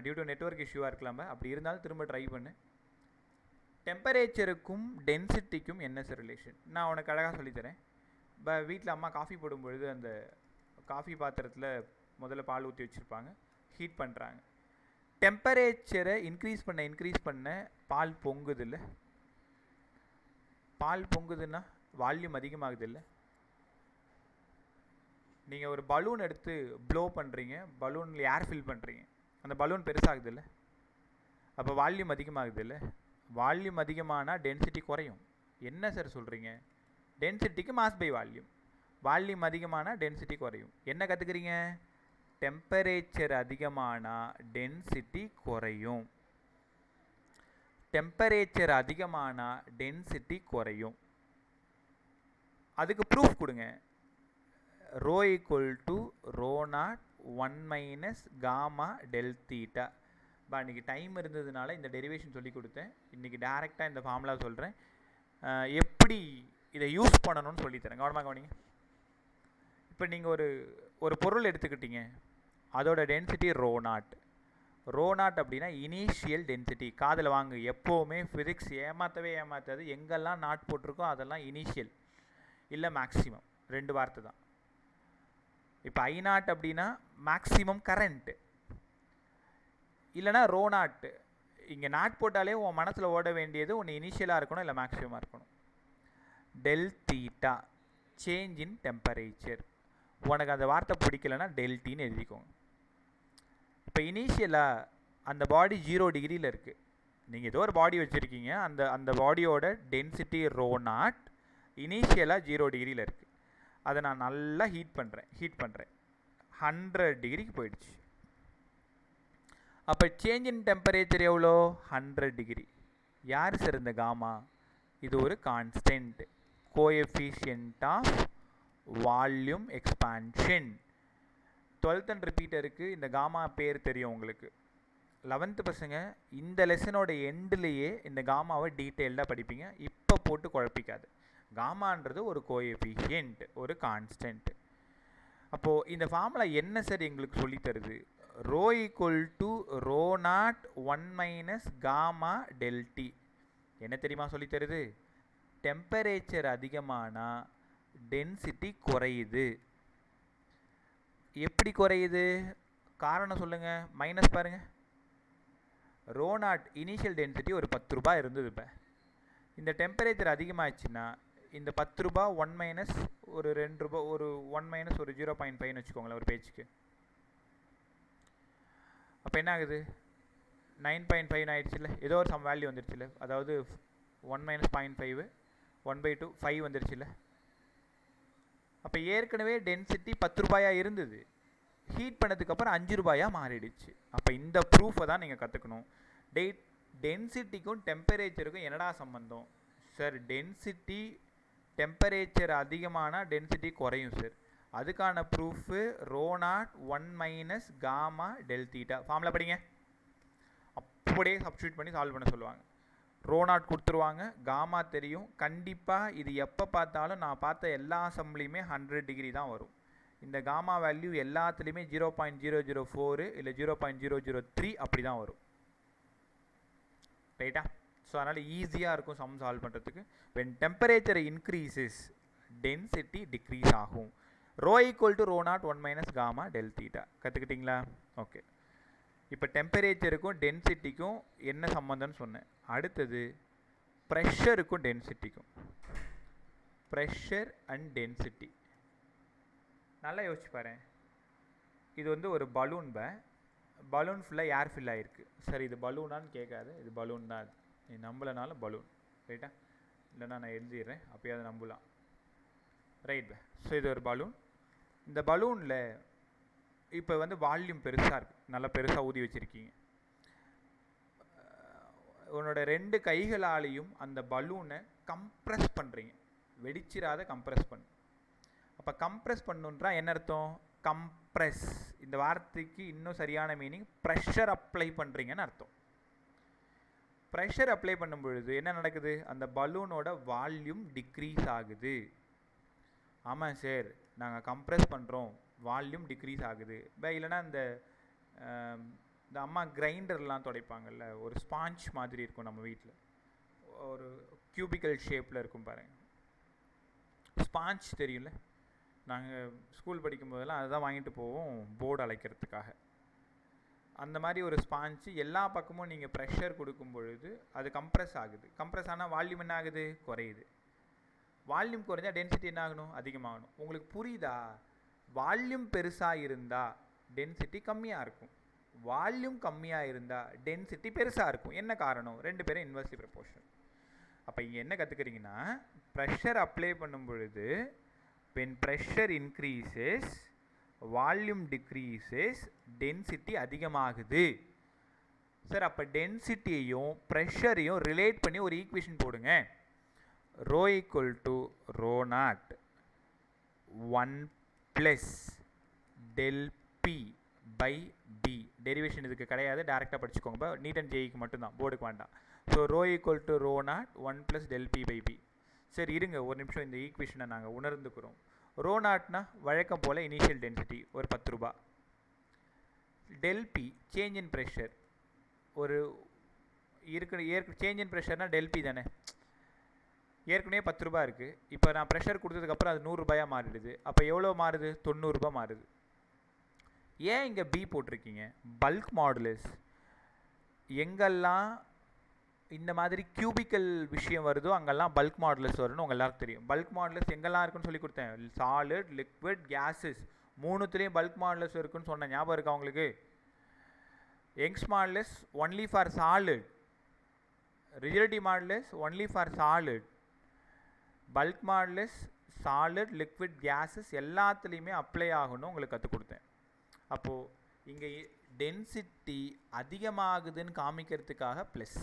டியூ டு நெட்வொர்க் இஷ்யூவாக இருக்கலாமா? அப்படி இருந்தாலும் திரும்ப ட்ரை பண்ணு. டெம்பரேச்சருக்கும் டென்சிட்டிக்கும் என்ன சார் ரிலேஷன்? நான் உனக்கு அழகாக சொல்லித்தரேன். வீட்டில் அம்மா காஃபி போடும்பொழுது அந்த காஃபி பாத்திரத்தில் முதல்ல பால் ஊற்றி வச்சுருப்பாங்க, ஹீட் பண்ணுறாங்க. டெம்பரேச்சரை இன்க்ரீஸ் பண்ண பால் பொங்குது இல்லை? பால் பொங்குதுன்னா வால்யூம் அதிகமாகுது இல்லை? நீங்கள் ஒரு பலூன் எடுத்து ப்ளோ பண்ணுறீங்க, பலூனில் ஏர் ஃபில் பண்ணுறீங்க, அந்த பலூன் பெருசாகுது இல்லை? அப்போ வால்யூம் அதிகமாகுது இல்லை? வால்யூம் அதிகமானால் டென்சிட்டி குறையும். என்ன சார் சொல்கிறீங்க? டென்சிட்டிக்கு மாஸ் பை வால்யூம். வால்யூம் அதிகமானால் டென்சிட்டி குறையும். என்ன கற்றுக்குறீங்க? டெம்பரேச்சர் அதிகமானால் டென்சிட்டி குறையும். டெம்பரேச்சர் அதிகமானால் டென்சிட்டி குறையும். அதுக்கு ப்ரூஃப் கொடுங்க. Rho equal to rho naught 1 minus gamma del theta. இன்றைக்கி டைம் இருந்ததுனால இந்த டெரிவேஷன் சொல்லி கொடுத்தேன். இன்றைக்கி டேரெக்டாக இந்த ஃபார்முலா சொல்கிறேன். எப்படி இதை யூஸ் பண்ணணும்னு சொல்லித்தரேன். கவனமாக கவனிங்க. இப்போ நீங்கள் ஒரு பொருள் எடுத்துக்கிட்டீங்க, அதோட density rho naught. Rho naught அப்படின்னா இனிஷியல் டென்சிட்டி. காதில் வாங்க, எப்போவுமே ஃபிசிக்ஸ் ஏமாற்றாது. எங்கெல்லாம் நாட் போட்டிருக்கோ அதெல்லாம் இனிஷியல் இல்லை மேக்ஸிமம், 2 வார்த்தை தான். இப்போ ஐ நாட் அப்படின்னா மேக்ஸிமம் கரண்ட்டு, இல்லைனா ரோ நாட்டு. இங்கே நாட் போட்டாலே உன் மனசில் ஓட வேண்டியது ஒன்று இனிஷியலாக இருக்கணும் இல்லை மேக்ஸிமமாக இருக்கணும். Del theta change in temperature. உனக்கு அந்த வார்த்தை பிடிக்கலன்னா டெல்டின்னு எழுதிக்கோங்க. இப்போ இனிஷியலாக அந்த பாடி 0 டிகிரியில் இருக்குது. நீங்கள் ஏதோ ஒரு பாடி வச்சுருக்கீங்க, அந்த பாடியோட டென்சிட்டி ரோ நாட் இனிஷியலாக 0 டிகிரியில் இருக்குது. அதை நான் நல்லா ஹீட் பண்ணுறேன் 100 டிகிரிக்கு போயிடுச்சு. அப்போ சேஞ்ச் இன் டெம்பரேச்சர் எவ்வளோ? 100 டிகிரி. யார் சார் இந்த காமா? இது ஒரு constant, coefficient of volume expansion. 12th and ரிப்பீட்டருக்கு இந்த காமா பேர் தெரியும் உங்களுக்கு. 11th பசங்க இந்த லெசனோட எண்ட்லேயே இந்த காமாவை டீட்டெயில்டாக படிப்பீங்க. இப்போ போட்டு குழப்பிக்காது. காமான்றது ஒரு கோஎஃபிஷியன்ட், ஒரு கான்ஸ்டன்ட். அப்போது இந்த ஃபார்முலா என்ன சார் எங்களுக்கு சொல்லி தருது? Rho equal to rho naught 1 minus gamma del T. என்ன தெரியுமா சொல்லி தருது? டெம்பரேச்சர் அதிகமானால் டென்சிட்டி குறையுது. எப்படி குறையுது? காரணம் சொல்லுங்கள். மைனஸ் பாருங்கள். ரோ நாட் இனிஷியல் டென்சிட்டி ஒரு 10 ரூபாய் இருந்தது. இப்போ இந்த டெம்பரேச்சர் அதிகமாகிடுச்சுன்னா இந்த 10 ரூபாய் 1 மைனஸ் ஒரு 2 ரூபாய், ஒரு 1 மைனஸ் ஒரு 0.5ன்னு வச்சுக்கோங்களேன் ஒரு பேஜுக்கு. அப்போ என்ன ஆகுது? 9.5 ஆகிடுச்சு இல்லை? ஏதோ ஒரு சம் வேல்யூ வந்துடுச்சு இல்லை? அதாவது 1 மைனஸ் 0.5 1/2 5 வந்துடுச்சு இல்லை? அப்போ ஏற்கனவே டென்சிட்டி 10 ரூபாயாக இருந்தது, ஹீட் பண்ணதுக்கப்புறம் 5 ரூபாயாக மாறிடுச்சு. அப்போ இந்த ப்ரூஃபை தான் நீங்கள் கற்றுக்கணும். டென்சிட்டிக்கும் டெம்பரேச்சருக்கும் என்னடா சம்பந்தம் சார்? டென்சிட்டி டெம்பரேச்சர் அதிகமான டென்சிட்டி குறையும் சார். அதுக்கான proof rho naught 1 minus gamma del theta. Formula படிங்க. அப்படியே சப்ஸ்டியூட் பண்ணி சால்வ் பண்ண சொல்லுவாங்க. ரோ நாட் கொடுத்துருவாங்க, காமா தெரியும். கண்டிப்பாக இது எப்போ பார்த்தாலும் நான் பார்த்த எல்லா அசம்பிளியுமே 100 டிகிரி தான் வரும். இந்த காமா வேல்யூ எல்லாத்துலேயுமே 0.004 இல்லை 0.003 அப்படி தான் வரும். ரைட்டா? ஸோ அதனால் ஈஸியாக இருக்கும் சம் சால்வ் பண்ணுறதுக்கு. When temperature increases density decrease ஆகும். Rho equal to rho naught 1 minus gamma del theta. கற்றுக்கிட்டிங்களா? ஓகே. இப்போ டெம்பரேச்சருக்கும் டென்சிட்டிக்கும் என்ன சம்மந்தம்னு சொன்னேன். அடுத்தது ப்ரெஷருக்கும் டென்சிட்டிக்கும். ப்ரெஷர் அண்ட் டென்சிட்டி நல்லா யோசிச்சு பாரு. இது வந்து ஒரு பலூன். பலூன் ஃபுல்லாக ஏர் ஃபில் ஆகிருக்கு. சரி, இது பலூனான்னு கேட்காது, இது பலூன் தான். அது நீ நம்பலனாலும் பலூன். ரைட்டா? இல்லைனா நான் எழுதிடுறேன், அப்போயாவது நம்பலாம். ரைட். ஸோ இது ஒரு பலூன். இந்த பலூனில் இப்போ வந்து வால்யூம் பெருசாக இருக்குது, நல்லா பெருசாக ஊதி வச்சுருக்கீங்க. உன்னோட 2 கைகளாலையும் அந்த பலூனை கம்ப்ரெஸ் பண்ணுறீங்க. வெடிச்சிராத கம்ப்ரெஸ் பண்ணு. அப்போ கம்ப்ரெஸ் பண்ணுன்றா என்ன அர்த்தம்? கம்ப்ரெஸ் இந்த வார்த்தைக்கு இன்னும் சரியான மீனிங் ப்ரெஷர் அப்ளை பண்ணுறீங்கன்னு அர்த்தம். ப்ரெஷர் அப்ளை பண்ணும் பொழுது என்ன நடக்குது? அந்த பலூனோட வால்யூம் டிக்ரீஸ் ஆகுது. ஆமாம் சார், நாங்கள் கம்ப்ரெஸ் பண்ணுறோம், வால்யூம் டிக்ரீஸ் ஆகுது. இல்லைன்னா இந்த அம்மா கிரைண்டர்லாம் துடைப்பாங்கல்ல, ஒரு ஸ்பாஞ்ச் மாதிரி இருக்கும் நம்ம வீட்டில், ஒரு கியூபிக்கல் ஷேப்பில் இருக்கும் பாருங்க. ஸ்பாஞ்ச் தெரியும்ல, நாங்கள் ஸ்கூல் படிக்கும்போதெல்லாம் அதுதான் வாங்கிட்டு போவோம் போர்டு அழைக்கிறதுக்காக. அந்த மாதிரி ஒரு ஸ்பாஞ்சு எல்லா பக்கமும் நீங்கள் ப்ரெஷர் கொடுக்கும் பொழுது அது கம்ப்ரெஸ் ஆகுது. கம்ப்ரெஸ் ஆனால் வால்யூம் என்ன ஆகுது? குறையுது. வால்யூம் குறைஞ்சா டென்சிட்டி என்ன ஆகணும்? அதிகமாகணும். உங்களுக்கு புரியுதா? வால்யூம் பெருசாக இருந்தால் டென்சிட்டி கம்மியாக இருக்கும், வால்யூம் கம்மியாக இருந்தால் டென்சிட்டி பெருசாக இருக்கும். என்ன காரணம்? 2 பேரும் இன்வெர்ஸ்லி ப்ரொபோர்ஷனல். அப்போ இங்கே என்ன கற்றுக்கிறீங்கன்னா, ப்ரெஷர் அப்ளை பண்ணும் பொழுது when pressure increases volume decreases, density அதிகமாகுது. சார் அப்போ டென்சிட்டியையும் ப்ரெஷரையும் ரிலேட் பண்ணி ஒரு ஈக்குவேஷன் போடுங்க. Rho equal to rho naught 1 plus del P by T. Derivation இதுக்கு கிடையாது, டேரெக்டாக படிச்சுக்கோங்க. இப்போ நீட் அண்ட் ஜேஇக்கு மட்டும்தான், போர்டுக்கு வேண்டாம். So rho equal to rho naught 1 plus del P by P. சரி இருங்க ஒரு நிமிஷம், இந்த ஈக்குவேஷனை நாங்கள் உணர்ந்துக்கிறோம். ரோ நாட்னா வழக்கம் போல் இனிஷியல் டென்சிட்டி ஒரு 10 ரூபா. Del P change in pressure, ஒரு சேஞ்ச் இன் ப்ரெஷர்னால் டெல் பி தானே. ஏற்கனவே 10 ரூபா இருக்குது, இப்போ நான் ப்ரெஷர் கொடுத்ததுக்கப்புறம் அது 100 ரூபாயாக மாறிடுது. அப்போ எவ்வளோ மாறுது? 90 ரூபா மாறுது. ஏன் இங்கே பி போட்டிருக்கீங்க? Bulk modulus. எங்கெல்லாம் இந்த மாதிரி கியூபிக்கல் விஷயம் வருதோ அங்கெல்லாம் பல்க் மாடுலஸ் வரும்னு உங்கள் எல்லாருக்கும் தெரியும். பல்க் மாடுலஸ் எங்கெல்லாம் இருக்குன்னு சொல்லி கொடுத்தேன். சாலிட், லிக்விட், கேஸஸ் மூணுத்துலேயும் பல்க் மாடுலஸ் இருக்குன்னு சொன்னேன். ஞாபகம் இருக்கா உங்களுக்கு? Young's modulus only for solid, rigidity modulus only for solid, bulk modulus solid, liquid, gases எல்லாத்துலேயுமே அப்ளை ஆகணும் உங்களுக்கு கற்றுக் கொடுத்தேன். அப்போது இங்கே டென்சிட்டி அதிகமாகுதுன்னு காமிக்கிறதுக்காக ப்ளஸ்.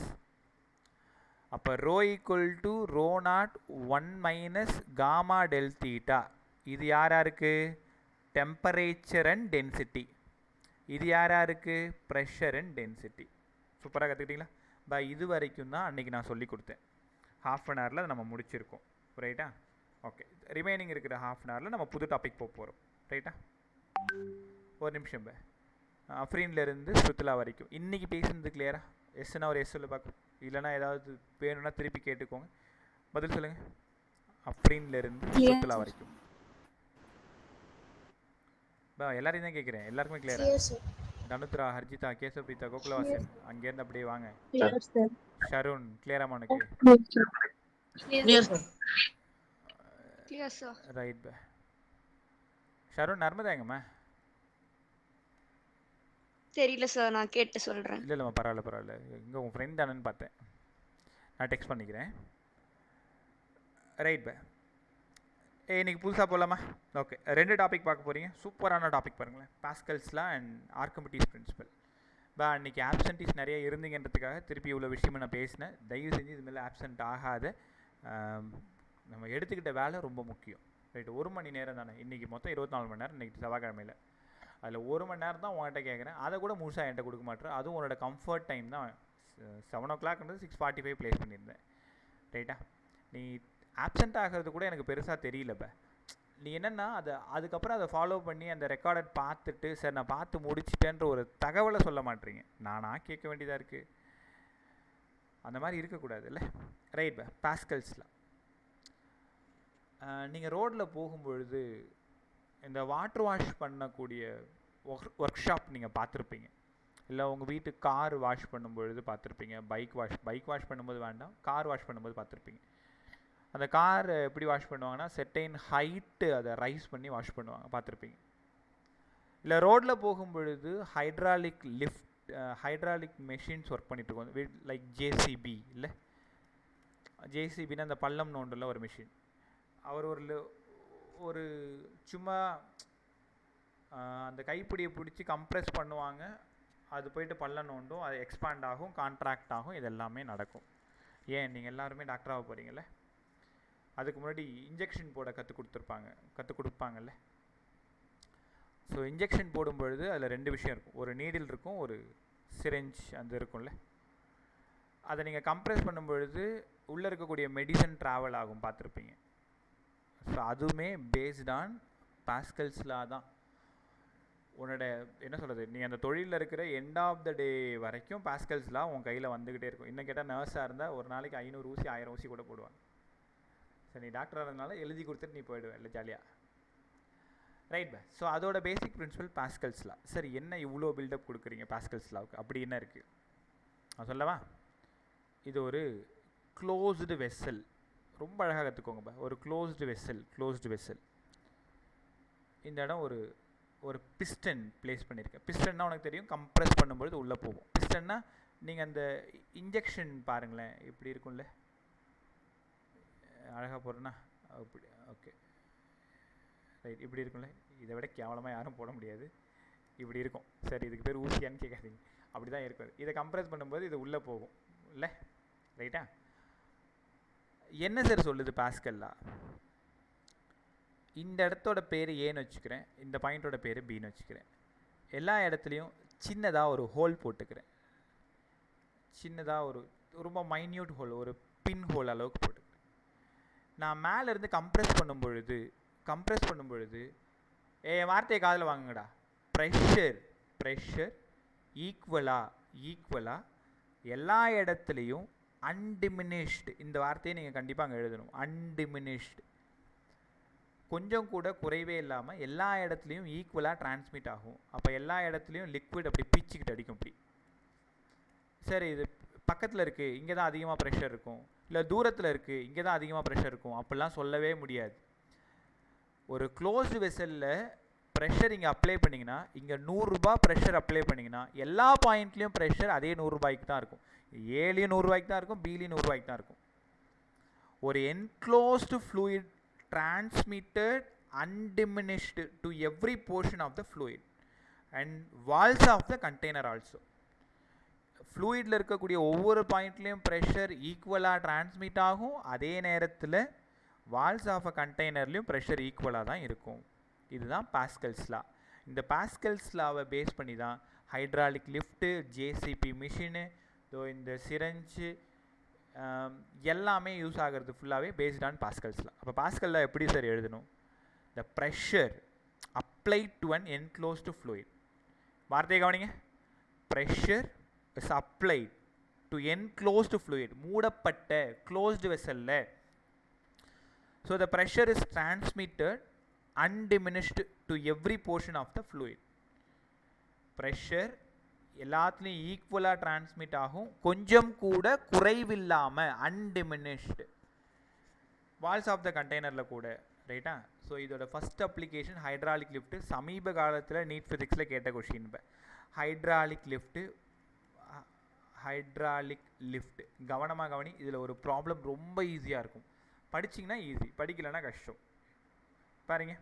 அப்போ rho equal to rho naught 1 minus gamma del theta. இது யாராருக்கு? Temperature and density. இது யாராருக்கு? Pressure and density. சூப்பராக கற்றுக்கிட்டீங்களா? இது வரைக்கும் தான் அன்றைக்கி நான் சொல்லி கொடுத்தேன். ½ அன் ஹவரில் நம்ம முடிச்சிருக்கோம், ரைட்டா? ஓகே, ரிமைனிங் இருக்கிற ½ அன் ஹவரில் நம்ம புது டாபிக் போக போகிறோம், ரைட்டா? ஒரு நிமிஷம். அஃப்ரீன்லேருந்து சுற்றுலா வரைக்கும் இன்றைக்கி பேசுனது கிளியரா? எஸ்ன்னா ஒரு எஸ் சொல்லி பார்க்கும், இல்லைனா ஏதாவது வேணும்னா திருப்பி கேட்டுக்கோங்க, பதில் சொல்லுங்கள். அஃப்ரீன்லேருந்து சுற்றுலா வரைக்கும் எல்லாரையும் தான் கேட்குறேன். எல்லாருக்குமே கிளியரா? தனுத்ரா, ஹர்ஜிதா, கேசவ், பிரீதா, கோகுலவாசன் அங்கேருந்து அப்படியே வாங்க. ஷருண் கிளியராமா உனக்கு? ரைட். ஷருண் நர்மதா எங்கம்மா? தெரியல சார், நான் கேட்டு சொல்கிறேன். இல்லைம்மா, பரவாயில்ல. இங்கே உங்கள் ஃப்ரெண்ட் தானேன்னு பார்த்தேன், நான் டெக்ஸ்ட் பண்ணிக்கிறேன். ரைட் இன்னைக்கு புதுசாக போகலாமா? ஓகே, 2 டாபிக் பார்க்க போகிறீங்க. சூப்பரான டாபிக் பாருங்களேன், பாஸ்கல்ஸ்லாம் அண்ட் ஆர்க்கிமிடிஸ் பிரின்சிபல். அன்றைக்கி ஆப்சன்டீஸ் நிறைய இருந்தீங்கன்றதுக்காக திருப்பி இவ்வளோ விஷயமும் நான் பேசினேன். தயவு செஞ்சு இதுமாதிரி ஆப்சண்ட் ஆகாத. நம்ம எடுத்துக்கிட்ட வேலை ரொம்ப முக்கியம், ரைட்? 1 மணி நேரம் தானே இன்றைக்கி, மொத்தம் 24 மணி நேரம் இன்றைக்கி செவ்வாய்க்கிழமையில். அதில் 1 மணி நேரம் தான் உங்கள்கிட்ட கேட்குறேன், அதை கூட முழுசாக என்கிட்ட கொடுக்க மாட்டேன். அதுவும் உன்னோட கம்ஃபர்ட் டைம் தான். 7 o'clockன்றது 6:45 ப்ளேஸ் பண்ணியிருந்தேன், ரைட்டா? நீ ஆப்சண்ட் ஆகிறது கூட எனக்கு பெருசாக தெரியலப்ப. நீ என்னென்னா அதுக்கப்புறம் அதை ஃபாலோ பண்ணி அந்த ரெக்கார்டட் பார்த்துட்டு சார் நான் பார்த்து முடிச்சிட்டேன்ற ஒரு தகவலை சொல்ல மாட்டேறீங்க. நானாக கேட்க வேண்டியதாக இருக்குது. அந்த மாதிரி இருக்கக்கூடாது இல்லை, ரைட்? பாஸ்கல்ஸில் நீங்கள் ரோட்டில் போகும்பொழுது இந்த வாட்டர் வாஷ் பண்ணக்கூடிய ஒர்க் ஷாப் நீங்கள் பார்த்துருப்பீங்க. இல்லை உங்கள் வீட்டு கார் வாஷ் பண்ணும்பொழுது பார்த்துருப்பீங்க. பைக் வாஷ் பண்ணும்போது வேண்டாம், கார் வாஷ் பண்ணும்போது பார்த்துருப்பீங்க. அந்த கார் எப்படி வாஷ் பண்ணுவாங்கன்னா செர்டைன் ஹைட்டு அதை ரைஸ் பண்ணி வாஷ் பண்ணுவாங்க, பார்த்துருப்பீங்க. இல்லை ரோட்டில் போகும்பொழுது ஹைட்ராலிக் மெஷின்ஸ் ஒர்க் பண்ணிகிட்ருக்கோம், லைக் ஜேசிபி. இல்லை ஜேசிபின்னா அந்த பள்ளம் நோண்டில் ஒரு மிஷின். அவர் ஒரு சும்மா அந்த கைப்பிடியை பிடிச்சி கம்ப்ரெஸ் பண்ணுவாங்க, அது போயிட்டு பல்ல நோண்டும், அது எக்ஸ்பாண்ட் ஆகும், கான்ட்ராக்ட் ஆகும், இது எல்லாமே நடக்கும். ஏன் நீங்கள் எல்லாருமே டாக்டராக போகிறீங்களே, அதுக்கு முன்னாடி இன்ஜெக்ஷன் போட கற்றுக் கொடுப்பாங்கல்ல. ஸோ இன்ஜெக்ஷன் போடும்பொழுது அதில் 2 விஷயம் இருக்கும். ஒரு நீடில் இருக்கும், ஒரு சிரிஞ்ச் அந்த இருக்கும்ல. அதை நீங்கள் கம்ப்ரெஸ் பண்ணும்பொழுது உள்ளே இருக்கக்கூடிய மெடிசன் ட்ராவல் ஆகும், பார்த்துருப்பீங்க. ஸோ அதுவுமே பேஸ்ட் ஆன் பாஸ்கல்ஸ் லா தான். உன்னோட என்ன சொல்கிறது, நீ அந்த தொழிலில் இருக்கிற எண்ட் ஆஃப் த டே வரைக்கும் பாஸ்கல்ஸ் லா உன் கையில் வந்துக்கிட்டே இருக்கும். இன்னும் கேட்டால் நர்ஸாக இருந்தால் ஒரு நாளைக்கு 500 ஊசி 1000 ஊசி கூட போடுவாங்க. சரி, நீ டாக்டராக இருந்தனால எழுதி கொடுத்துட்டு நீ போயிடுவேன் இல்லை, ஜாலியாக. ரைட் பா. ஸோ அதோட பேசிக் பிரின்சிபல் பாஸ்கல்ஸ் லா. சரி, என்ன இவ்வளோ பில்டப் கொடுக்குறீங்க பாஸ்கல்ஸ் லாவுக்கு, அப்படி என்ன இருக்குது நான் சொல்லவா? இது ஒரு க்ளோஸ்டு வெசல். ரொம்ப அழகாக கற்றுக்கோங்கப்பா. ஒரு க்ளோஸ்டு வெசல். இந்த இடம் ஒரு பிஸ்டன் பிளேஸ் பண்ணியிருக்கேன். பிஸ்டன்னா உனக்கு தெரியும், கம்ப்ரெஸ் பண்ணும்பொழுது உள்ளே போகும். பிஸ்டன்னா நீங்கள் அந்த இன்ஜெக்ஷன் பாருங்களேன், இப்படி இருக்கும்ல, அழகாக போடுறேன்னா அப்படி. ஓகே ரைட், இப்படி இருக்கும்ல. இதை விட கேவலமாக யாரும் போட முடியாது. இப்படி இருக்கும். சரி, இதுக்கு பேர் ஊசியான்னு கேட்காதீங்க, அப்படி தான் இருக்கும். இதை கம்ப்ரெஸ் பண்ணும்போது இது உள்ளே போகும் இல்லை, ரைட்டா? என்ன சார் சொல்லுது பாஸ்கல் லா? இந்த இடத்தோட பேர் ஏன்னு வச்சுக்கிறேன், இந்த பாயிண்ட்டோட பேர் பின்னு வச்சுக்கிறேன். எல்லா இடத்துலையும் சின்னதாக ஒரு ஹோல் போட்டுக்கிறேன். சின்னதாக ஒரு ரொம்ப மைன்யூட் ஹோல், ஒரு பின் ஹோல் அளவுக்கு போட்டுக்கிறேன். நான் மேலேருந்து கம்ப்ரெஸ் பண்ணும் பொழுது வார்த்தையை காதில் வாங்குங்கடா. ப்ரெஷர் ஈக்குவலாக எல்லா இடத்துலையும் அன்டிமினிஷ்டு. இந்த வார்த்தையை நீங்கள் கண்டிப்பாக அங்கே எழுதணும். அன்டிமினிஷ்டு, கொஞ்சம் கூட குறைவே இல்லாமல் எல்லா இடத்துலையும் ஈக்குவலாக டிரான்ஸ்மிட் ஆகும். அப்போ எல்லா இடத்துலையும் லிக்விட் அப்படி பீச்சிக்கிட்டு அடிக்கும். இப்படி சரி, இது பக்கத்தில் இருக்குது, இங்கே தான் அதிகமாக ப்ரெஷர் இருக்கும், இல்லை தூரத்தில் இருக்குது, இங்கே தான் அதிகமாக ப்ரெஷர் இருக்கும், அப்படிலாம் சொல்லவே முடியாது. ஒரு க்ளோஸ்டு வெசலில் ப்ரெஷர் இங்கே அப்ளை பண்ணிங்கன்னா, இங்கே 100 ரூபாய் ப்ரெஷர் அப்ளை பண்ணிங்கன்னா எல்லா பாயிண்ட்லேயும் ப்ரெஷர் அதே 100 ரூபாய்க்கு தான் இருக்கும். ஏலையும் 100 ரூபாய்க்கு தான் இருக்கும், பிலையும் 100 ரூபாய்க்கு தான் இருக்கும். ஒரு enclosed fluid transmitted undiminished to every portion of the fluid and walls of the container also. ஃப்ளூயிடில் இருக்கக்கூடிய ஒவ்வொரு பாயிண்ட்லேயும் ப்ரெஷர் ஈக்குவலாக டிரான்ஸ்மிட் ஆகும். அதே நேரத்தில் வால்ஸ் ஆஃப் அ கண்டெய்னர்லேயும் ப்ரெஷர் ஈக்குவலாக தான் இருக்கும். இதுதான் பாஸ்கல்ஸ் லா. இந்த பாஸ்கல்ஸ் லாவை பேஸ் பண்ணி தான் ஹைட்ராலிக் லிஃப்ட்டு, ஜேசிபி மிஷினு, இந்த சிரஞ்சு எல்லாமே யூஸ் ஆகிறது ஃபுல்லாகவே பேஸ்ட் ஆன் பாஸ்கல்ஸ் லா. அப்போ பாஸ்கல் லா எப்படி சார் எழுதணும்? The pressure applied to an enclosed fluid. வார்த்தையை கவனிங்க. Pressure is applied to enclosed fluid, மூடப்பட்ட க்ளோஸ்டு வெசலில். So the pressure is transmitted undiminished to every portion of the fluid. Pressure எல்லாத்துலேயும் ஈக்குவலாக transmit ஆகும், கொஞ்சம் கூட குறைவில்லாமல், அன்டிமினிஷ்டு. வால்ஸ் ஆஃப் த கண்டெய்னரில் கூட, ரைட்டா? ஸோ இதோட ஃபஸ்ட் அப்ளிகேஷன் ஹைட்ராலிக் லிஃப்ட்டு. சமீப காலத்தில் நீட் ஃபிசிக்ஸில் கேட்ட கொஷின். ஹைட்ராலிக் லிஃப்ட் கவனமாக கவனி. இதில் ஒரு ப்ராப்ளம் ரொம்ப ஈஸியாக இருக்கும். படிச்சிங்கன்னா ஈஸி, படிக்கலைன்னா கஷ்டம். பாருங்க,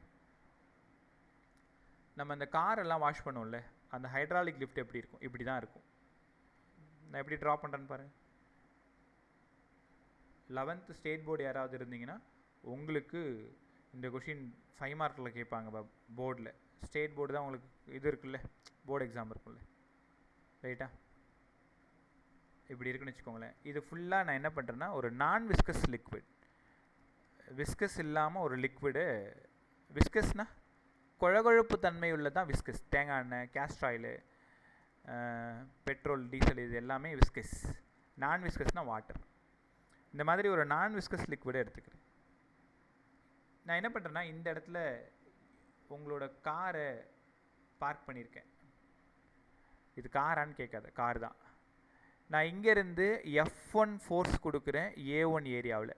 நம்ம இந்த காரெல்லாம் வாஷ் பண்ணுவோம்ல, அந்த ஹைட்ராலிக் லிஃப்ட் எப்படி இருக்கும்? இப்படி தான் இருக்கும். நான் எப்படி ட்ரா பண்ணுறேன்னு பாருங்கள். 11th ஸ்டேட் போர்டு யாராவது இருந்தீங்கன்னா உங்களுக்கு இந்த கொஷின் 5 மார்க்கில் கேட்பாங்க போர்டில். ஸ்டேட் போர்டு தான் உங்களுக்கு இது இருக்குல்ல, போர்டு எக்ஸாம் இருக்குல்ல, ரைட்டா? இப்படி இருக்குன்னு வச்சுக்கோங்களேன். இது ஃபுல்லாக நான் என்ன பண்ணுறேன்னா, ஒரு நான் விஸ்கஸ் லிக்விட், விஸ்கஸ் இல்லாமல் ஒரு லிக்விடு. விஸ்கஸ்னால் குழகுழப்பு தன்மை உள்ளதான் விஸ்கஸ். தேங்காய் எண்ணெய், கேஸ்டர் ஆயிலு, பெட்ரோல், டீசல், இது எல்லாமே விஸ்கஸ். நான் விஸ்கஸ்னால் வாட்டர். இந்த மாதிரி ஒரு நான் விஸ்கஸ் லிக்விடை எடுத்துக்கிறேன். நான் என்ன பண்ணுறேன்னா, இந்த இடத்துல உங்களோட காரை பார்க் பண்ணியிருக்கேன். இது காரான்னு கேட்காத, கார் தான். நான் இங்கேருந்து F1 ஃபோர்ஸ் கொடுக்குறேன் A1 ஏரியாவில்.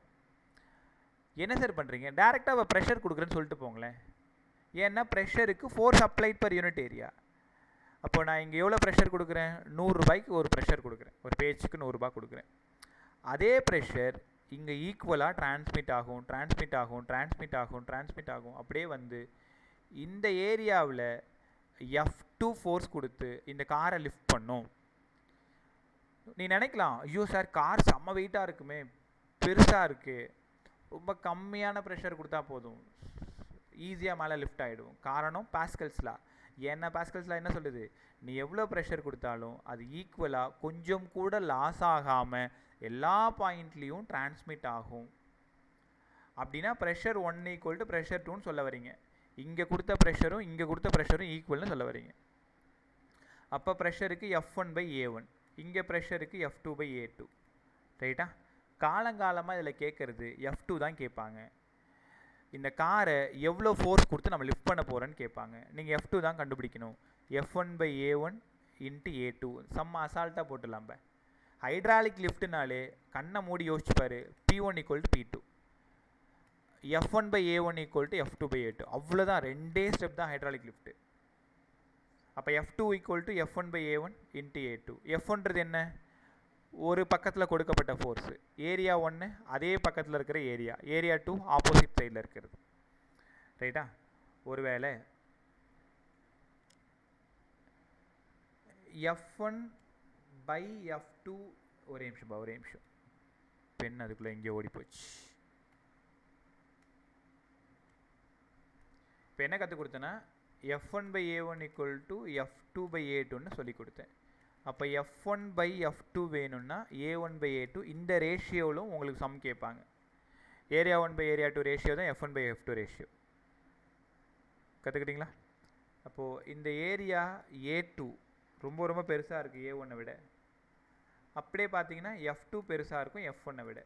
என்ன சார் பண்ணுறீங்க? டேரெக்டாக ப்ரெஷர் கொடுக்குறேன்னு சொல்லிட்டு போங்களேன். ஏன்னா ப்ரெஷருக்கு force applied per unit area. அப்போ நான் இங்கே எவ்வளோ ப்ரெஷர் கொடுக்குறேன்? 100 ரூபாய்க்கு ஒரு ப்ரெஷர் கொடுக்குறேன். ஒரு பேஜுக்கு 100 ரூபாய் கொடுக்குறேன். அதே ப்ரெஷர் இங்கே ஈக்குவலாக டிரான்ஸ்மிட் ஆகும். அப்படியே வந்து இந்த ஏரியாவில் F2 ஃபோர்ஸ் கொடுத்து இந்த காரை லிஃப்ட் பண்ணும். நீ நினைக்கலாம், ஐயோ சார் கார் செம்ம வெயிட்டாக இருக்குமே, பெருசாக இருக்குது, ரொம்ப கம்மியான ப்ரெஷர் கொடுத்தா போதும், ஈஸியாக மேலே லிஃப்ட் ஆகிடும். காரணம் பாஸ்கல்ஸ்லாம். ஏன்னா பாஸ்கல்ஸ்லாம் என்ன சொல்லுது, நீ எவ்வளோ ப்ரெஷர் கொடுத்தாலும் அது ஈக்குவலாக கொஞ்சம் கூட லாஸ் ஆகாமல் எல்லா பாயிண்ட்லேயும் டிரான்ஸ்மிட் ஆகும். அப்படின்னா ப்ரெஷர் 1 ஈக்குவல் டு ப்ரெஷர் 2ன்னு சொல்ல வரீங்க. இங்கே கொடுத்த ப்ரெஷரும் இங்கே கொடுத்த ப்ரெஷரும் ஈக்குவல்னு சொல்ல வரீங்க. அப்போ ப்ரெஷருக்கு F1/A1, இங்கே ப்ரெஷருக்கு F2/A2. ரைட்டா? காலங்காலமாக இதில் கேட்குறது F2 தான் கேட்பாங்க. இந்த காரை எவ்வளோ ஃபோர்ஸ் கொடுத்து நம்ம லிஃப்ட் பண்ண போகிறோன்னு கேட்பாங்க. நீங்கள் F2 தான் கண்டுபிடிக்கணும். F1/A1 × A2 செம்ம அசால்ட்டாக போட்டுடலாம். ஹைட்ராலிக் லிஃப்ட்னாலே கண்ணை மூடி யோசிச்சுப்பார், P1 = P2, F1/A1 = F2/A2. அவ்வளோதான், ரெண்டே ஸ்டெப் தான் ஹைட்ராலிக் லிஃப்ட்டு. அப்போ F2 = F1/A1 × A2. F1ன்றது என்ன, ஒரு பக்கத்தில் கொடுக்கப்பட்ட ஃபோர்ஸு, ஏரியா 1 அதே பக்கத்தில் இருக்கிற ஏரியா, ஏரியா 2 ஆப்போசிட் சைடில் இருக்கிறது. ரைட்டா? ஒருவேளை F1/F2, ஒரே நிமிஷம், பென் அதுக்குள்ளே எங்கேயோ ஓடி போச்சு. இப்போ என்ன கற்றுக் கொடுத்தேன்னா, F1/A1 = F2/A2ன்னு சொல்லி கொடுத்தேன். அப்போ F1/F2 வேணும்னா A1/A2 இந்த ரேஷியோவிலும் உங்களுக்கு சம் கேட்பாங்க. ஏரியா 1/ஏரியா 2 ரேஷியோ தான் F1/F2 ரேஷியோ. கற்றுக்கிட்டிங்களா? அப்போது இந்த ஏரியா A2 ரொம்ப ரொம்ப பெருசாக இருக்குது A1-ஐ விட. அப்படியே பார்த்தீங்கன்னா F2 பெருசாக இருக்கும் F1-ஐ விட.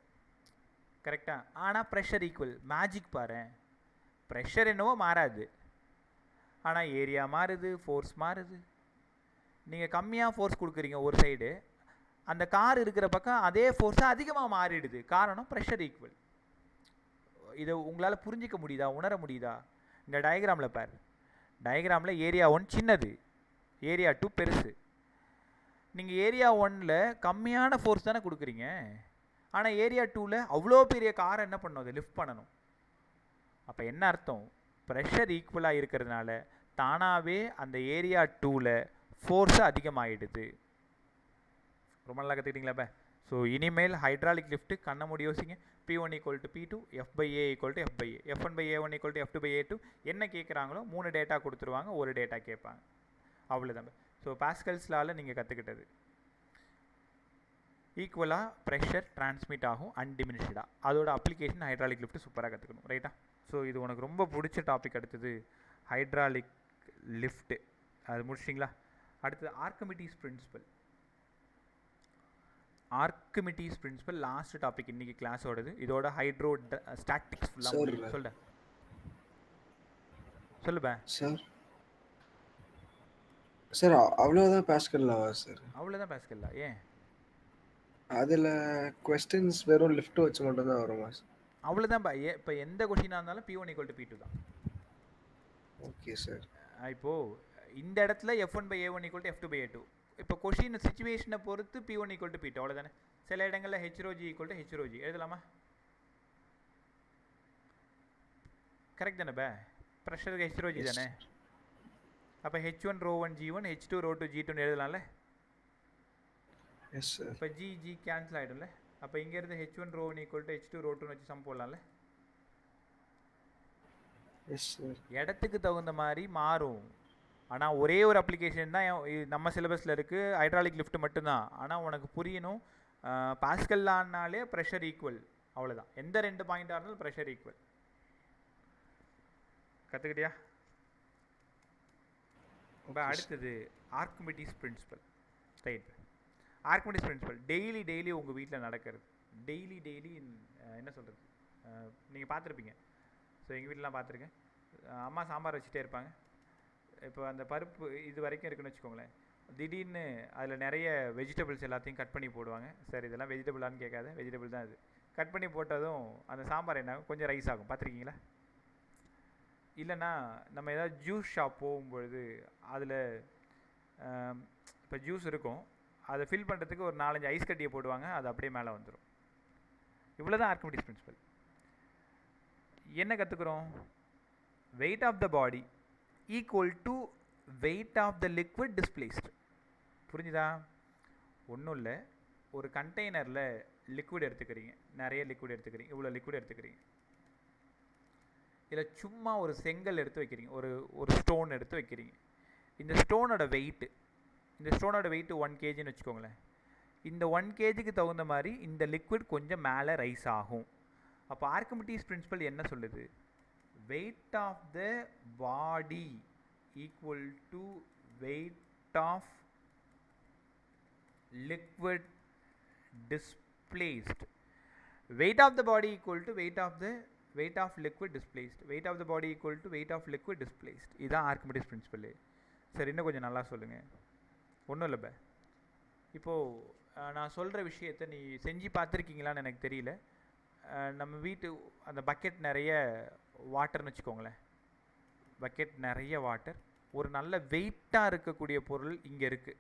கரெக்டாக? ஆனால் ப்ரெஷர் ஈக்குவல். மேஜிக் பாரு, ப்ரெஷர் என்னவோ மாறாது, ஆனால் ஏரியா மாறுது, ஃபோர்ஸ் மாறுது. நீங்கள் கம்மியாக ஃபோர்ஸ் கொடுக்குறீங்க ஒரு சைடு, அந்த கார் இருக்கிற பக்கம் அதே ஃபோர்ஸாக அதிகமாக மாறிடுது. காரணம் ப்ரெஷர் ஈக்குவல். இதை உங்களால் புரிஞ்சிக்க முடியுதா, உணர முடியுதா? இந்த டயக்ராமில் பார், டயக்ராமில் ஏரியா 1 சின்னது, ஏரியா 2 பெருசு. நீங்கள் ஏரியா 1ல் கம்மியான ஃபோர்ஸ் தானே கொடுக்குறீங்க, ஆனால் ஏரியா 2ல் அவ்வளோ பெரிய காரை என்ன பண்ணணும், அதை லிஃப்ட் பண்ணணும். அப்போ என்ன அர்த்தம், ப்ரெஷர் ஈக்குவலாக இருக்கிறதுனால தானாகவே அந்த ஏரியா 2ல் ஃபோர்ஸு அதிகமாகிடுது. ரொம்ப நல்லா கற்றுக்கிட்டீங்களா? இப்போ ஸோ இனிமேல் ஹைட்ராலிக் லிஃப்ட்டு கண்ண மூடி யோசிங்க. P1 = P2, F/A = F/A, F1/A1 = F2/A2. என்ன கேட்குறாங்களோ 3 டேட்டா கொடுத்துருவாங்க, ஒரு டேட்டா கேட்பாங்க, அவ்வளோதான். ஸோ பாஸ்கல்ஸ்லால் நீங்கள் கற்றுக்கிட்டது ஈக்குவலாக ப்ரெஷர் டிரான்ஸ்மிட் ஆகும் அன்டிமினிஷ்டாக. அதோட அப்ளிகேஷன் ஹைட்ராலிக் லிஃப்ட்டு சூப்பராக கற்றுக்கணும். ரைட்டா? ஸோ இது உனக்கு ரொம்ப பிடிச்ச டாபிக். அடுத்தது ஹைட்ராலிக் லிஃப்ட்டு, அது முடிச்சிட்டிங்களா? அடுத்தது Archimedes principle. Archimedes principle last topic இன்றைக்கி கிளாஸோடது. இதோட ஹைட்ரோ ஸ்டாட்டிக்ஸ் ஃபுல்லாக முடியும். சொல்லுப்பா சார். சார் அவ்வளோதான் பாஸ்கல்லாவா சார்? அவ்வளோதான் பாஸ்கல்லா. ஏன் அதில் கொஸ்டின்ஸ் வெறும் லிஃப்ட் வச்சு மட்டும் தான் வருமா சார்? அவ்வளோதான்ப்பா. இப்போ எந்த கொஷினாக இருந்தாலும் P1 = P2 தான். Okay sir. இப்போது இந்த இடத்துல F1/A1 = F2/A2. இப்போ கொஷின் சிச்சுவேஷனை பொறுத்து P1 = P2, அவ்வளோதானே. சில இடங்களில் HρG = HρG எழுதலாமா? கரெக்ட் தானே? ப்ரெஷருக்கு HρG தானே. அப்போ H1 ρ1 G1, H2 ρ2 G2ன்னு எழுதலாம்ல. Yes sir. இப்போ G கேன்சல் ஆகிடும்ல. அப்போ இங்கேருந்து H1 ρ1 = H2 ρ2ன்னு வச்சு சம் போடலாம்ல. Yes sir. இடத்துக்கு தகுந்த மாதிரி மாறும். ஆனால் ஒரே ஒரு அப்ளிகேஷன் தான் நம்ம சிலபஸில் இருக்குது, ஹைட்ராலிக் லிஃப்ட் மட்டும்தான். ஆனால் உனக்கு புரியணும், பாஸ்கல்லானாலே ப்ரெஷர் ஈக்குவல், அவ்வளோதான். எந்த 2 பாயிண்டாக இருந்தாலும் ப்ரெஷர் ஈக்குவல். கற்றுக்கிட்டியா? இப்போ அடுத்தது Archimedes principle. Right. Archimedes principle daily உங்கள் வீட்டில் நடக்கிறது. டெய்லி என்ன சொல்கிறது, நீங்கள் பார்த்துருப்பீங்க. ஸோ எங்கள் வீட்டிலலாம் பார்த்துருக்கேன். அம்மா சாம்பார் வச்சுட்டே இருப்பாங்க. இப்போ அந்த பருப்பு இது வரைக்கும் இருக்குன்னு வச்சுக்கோங்களேன், திடீர்னு அதில் நிறைய வெஜிடபிள்ஸ் எல்லாத்தையும் கட் பண்ணி போடுவாங்க. சார் இதெல்லாம் வெஜிடபிளான்னு கேட்காத, வெஜிடபிள் தான் இது. கட் பண்ணி போட்டதும் அந்த சாம்பார் என்ன ஆகும், கொஞ்சம் ரைஸ் ஆகும். பார்த்துருக்கீங்களா? இல்லைன்னா நம்ம ஏதாவது ஜூஸ் ஷாப் போகும்பொழுது அதில் இப்போ ஜூஸ் இருக்கும், அதை ஃபில் பண்ணுறதுக்கு ஒரு 4-5 ஐஸ் கட்டியை போடுவாங்க, அது அப்படியே மேலே வந்துடும். இவ்வளோ தான் ஆர்க்கிமிடிஸ் பிரின்சிபல். என்ன கற்றுக்குறோம்? Weight of the body equal to weight of the liquid displaced. புரிஞ்சுதா? ஒன்றும் இல்லை, ஒரு கண்டெய்னரில் லிக்விட் எடுத்துக்கிறீங்க, நிறைய லிக்விட் எடுத்துக்கிறீங்க, இவ்வளோ லிக்விட் எடுத்துக்கிறீங்க. இதில் சும்மா ஒரு செங்கல் எடுத்து வைக்கிறீங்க, ஒரு ஸ்டோன் எடுத்து வைக்கிறீங்க. இந்த ஸ்டோனோட வெயிட்டு 1 kgன்னு வச்சுக்கோங்களேன். இந்த 1 kgக்கு தகுந்த மாதிரி இந்த லிக்விட் கொஞ்சம் மேலே ரைஸ் ஆகும். அப்போ ஆர்க்கிமிடிஸ் பிரின்சிபல் என்ன சொல்லுது? weight of the body equal to weight of liquid displaced. Weight of the body equal to weight of liquid displaced. Weight of the body equal to weight of liquid displaced. இதுதான் Archimedes principal. சரி, இன்னும் கொஞ்சம் நல்லா சொல்லுங்கள். ஒன்றும் இல்லை பே, இப்போது நான் சொல்கிற விஷயத்தை நீ செஞ்சு பார்த்துருக்கீங்களான்னு எனக்கு தெரியல. நம்ம வீட்டு அந்த பக்கெட் நிறைய வாட்டர்னு வச்சுக்கோங்களேன், பக்கெட் நிறைய வாட்டர், ஒரு நல்ல வெயிட்டாக இருக்கக்கூடிய பொருள் இங்கே இருக்குது.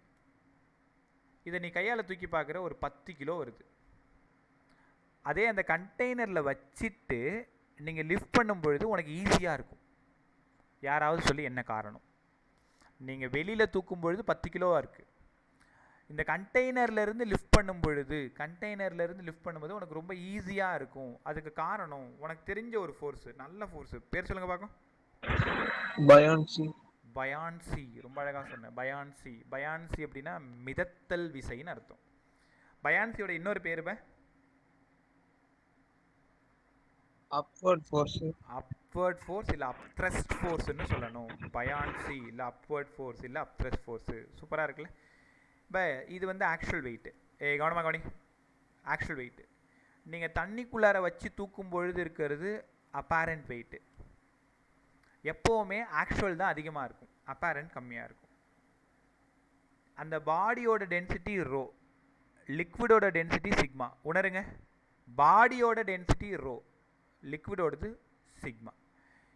இதை நீ கையால் தூக்கி பார்க்குற ஒரு 10 கிலோ வருது. அதே அந்த கண்டெய்னரில் வச்சுட்டு நீங்கள் லிஃப்ட் பண்ணும் பொழுது உனக்கு ஈஸியாக இருக்கும். யாராவது சொல்லி என்ன காரணம்? நீங்கள் வெளியில் தூக்கும் பொழுது 10 கிலோவாக இருக்குது. இந்த கண்டெய்னர்லேருந்து லிஃப்ட் பண்ணும்போது உனக்கு ரொம்ப ஈஸியாக இருக்கும். அதுக்கு காரணம் உனக்கு தெரிஞ்ச ஒரு ஃபோர்ஸு, நல்ல ஃபோர்ஸு, பேர் சொல்லுங்கள் பார்க்கும். பயான்சி. ரொம்ப அழகாக சொன்னேன். பயான்சி அப்படின்னா மிதத்தல் விசைன்னு அர்த்தம். பயான்சியோட இன்னொரு பேர் upward force இல்லை அப்த்ரஸ்ட் ஃபோர்ஸ்ன்னு சொல்லணும். பயான்சி இல்லை அப்வர்ட் ஃபோர்ஸ் இல்லை அப்த்ரஸ்ட் ஃபோர்ஸு. சூப்பராக இருக்குல்ல? இப்போ இது வந்து ஆக்சுவல் வெயிட்டு. கவனமாக கவனி, ஆக்சுவல் வெயிட்டு. நீங்கள் தண்ணிக்குள்ளார வச்சு தூக்கும் பொழுது இருக்கிறது அப்பேரண்ட் வெயிட்டு. எப்போவுமே ஆக்சுவல் தான் அதிகமாக இருக்கும், அப்பேரண்ட் கம்மியாக இருக்கும். அந்த பாடியோட டென்சிட்டி ரோ, லிக்விடோட டென்சிட்டி சிக்மா. உணருங்க, பாடியோட டென்சிட்டி ரோ, லிக்விடோடது சிக்மா.